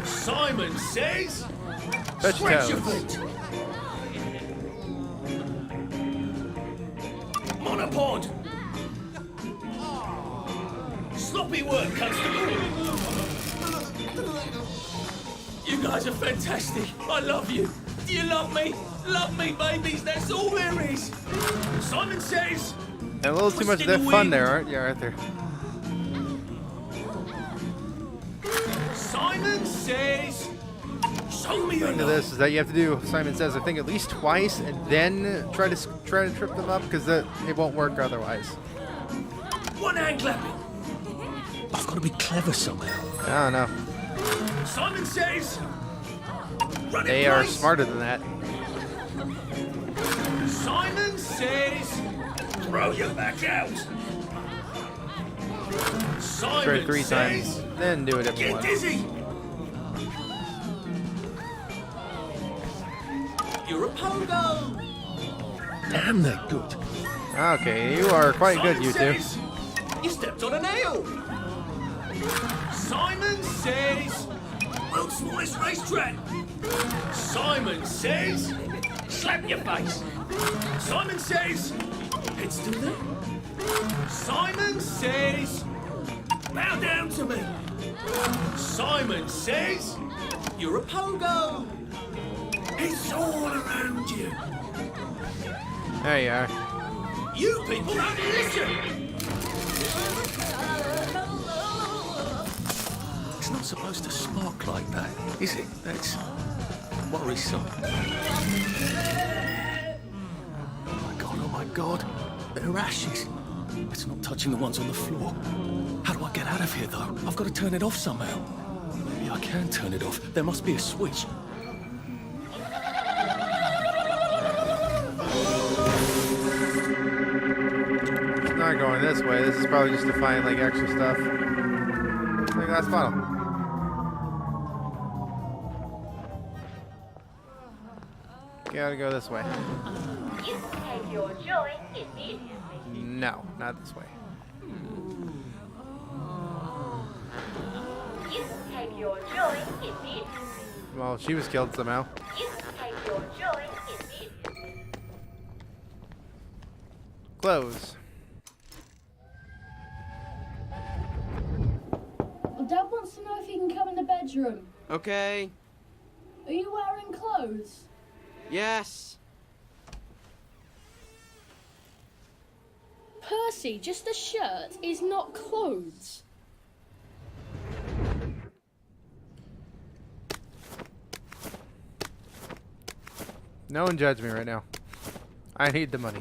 Simon says... Touch your stretch your toes. feet. Monopod. Sloppy work, Constable. You guys are fantastic. I love you. Do you love me? Love me, babies. That's all there is. Simon says... And a little too much of twist in that the fun wind. there, aren't you, Arthur? Simon says... thing to this is that you have to do, Simon Says, I think at least twice, and then try to trip them up, because it won't work otherwise. One hand clapping. I've got to be clever somehow. I don't know. Simon Says. Run They it, are place. smarter than that. Simon Says. Throw your back out. Simon Try it 3 says, times, then do it every Get once. dizzy. You're a pogo. Damn, they're good. Okay, you are quite good, you two. Says, you stepped on a nail. Simon Says. World's smallest racetrack. Simon Says. Slap your face. Simon Says. Head still there. Simon Says. Bow down to me. Simon Says. You're a pogo. It's all around you. There you are. You people don't listen. It's not supposed to spark like that, is it? That's worrisome. Oh my God. They're ashes. It's not touching the ones on the floor. How do I get out of here, though? I've got to turn it off somehow. Maybe I can turn it off. There must be a switch. It's not going this way. This is probably just to find, like, extra stuff. Like last bottle. Gotta go this way. You take your joy immediately. No, not this way. You take your joy immediately. Well, she was killed somehow. You take your joy immediately. Close. Well, Dad wants to know if he can come in the bedroom. Okay. Are you wearing clothes? Yes. Percy, just a shirt is not clothes. No one judge me right now. I need the money.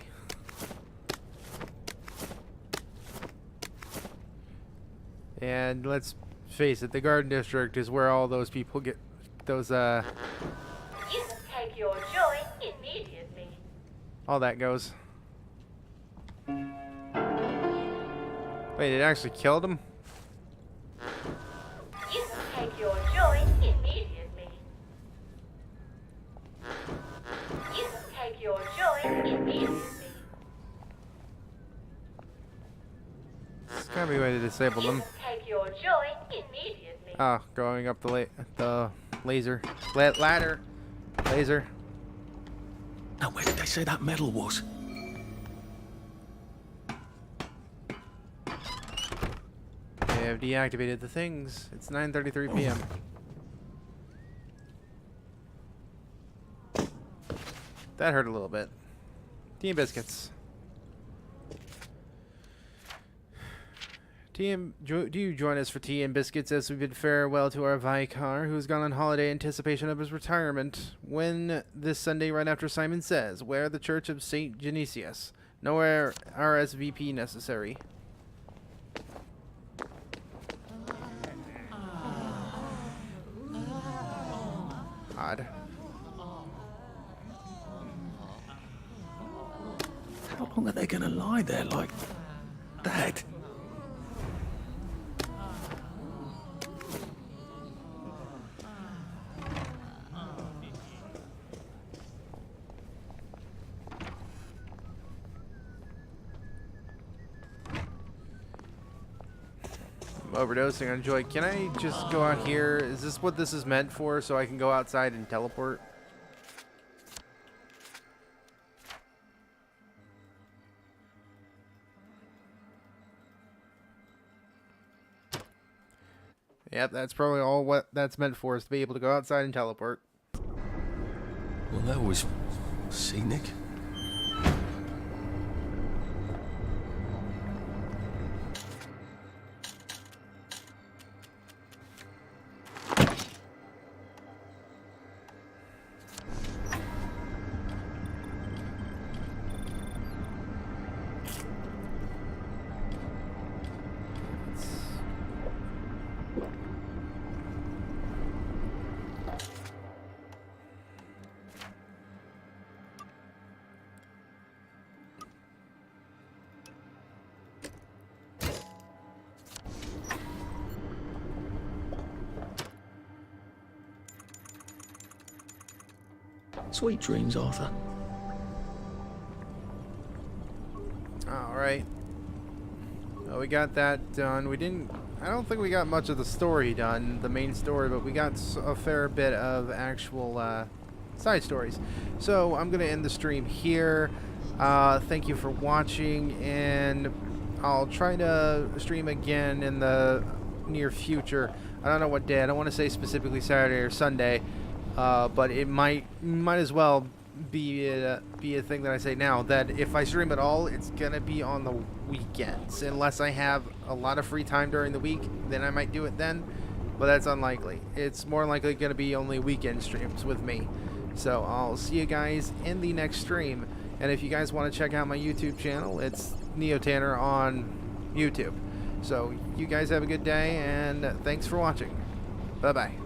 And let's face it, the Garden District is where all those people get those, You take your joy immediately. all that goes. Wait, it actually killed him? You take your joy immediately. You take your joy immediately. There's gotta be a way to disable them. Take your joy immediately. Ah, going up the laser. Ladder. Laser. Now, where did they say that medal was? They have deactivated the things. It's 9:33 p.m. That hurt a little bit. Tea and biscuits. Do you join us for tea and biscuits as we bid farewell to our Vicar, who's gone on holiday in anticipation of his retirement? When this Sunday, right after Simon Says, where the Church of St. Genesius. No RSVP necessary. Odd. How long are they going to lie there like that? Overdosing on joy. Can I just go out here? Is this what this is meant for, so I can go outside and teleport? Yep, that's probably all what that's meant for, is to be able to go outside and teleport. Well, that was scenic. Sweet dreams, Arthur. Alright. Well, we got that done. I don't think we got much of the story done, the main story, but we got a fair bit of actual side stories. So I'm going to end the stream here. Thank you for watching, and I'll try to stream again in the near future. I don't know what day. I don't want to say specifically Saturday or Sunday, but it might as well be a thing that I say now, that if I stream at all, it's gonna be on the weekends, unless I have a lot of free time during the week. Then I might do it then, but that's unlikely. It's more likely gonna be only weekend streams with me. So I'll see you guys in the next stream, and if you guys want to check out my YouTube channel, it's Neo Tanner on YouTube. So you guys have a good day, and thanks for watching. Bye bye.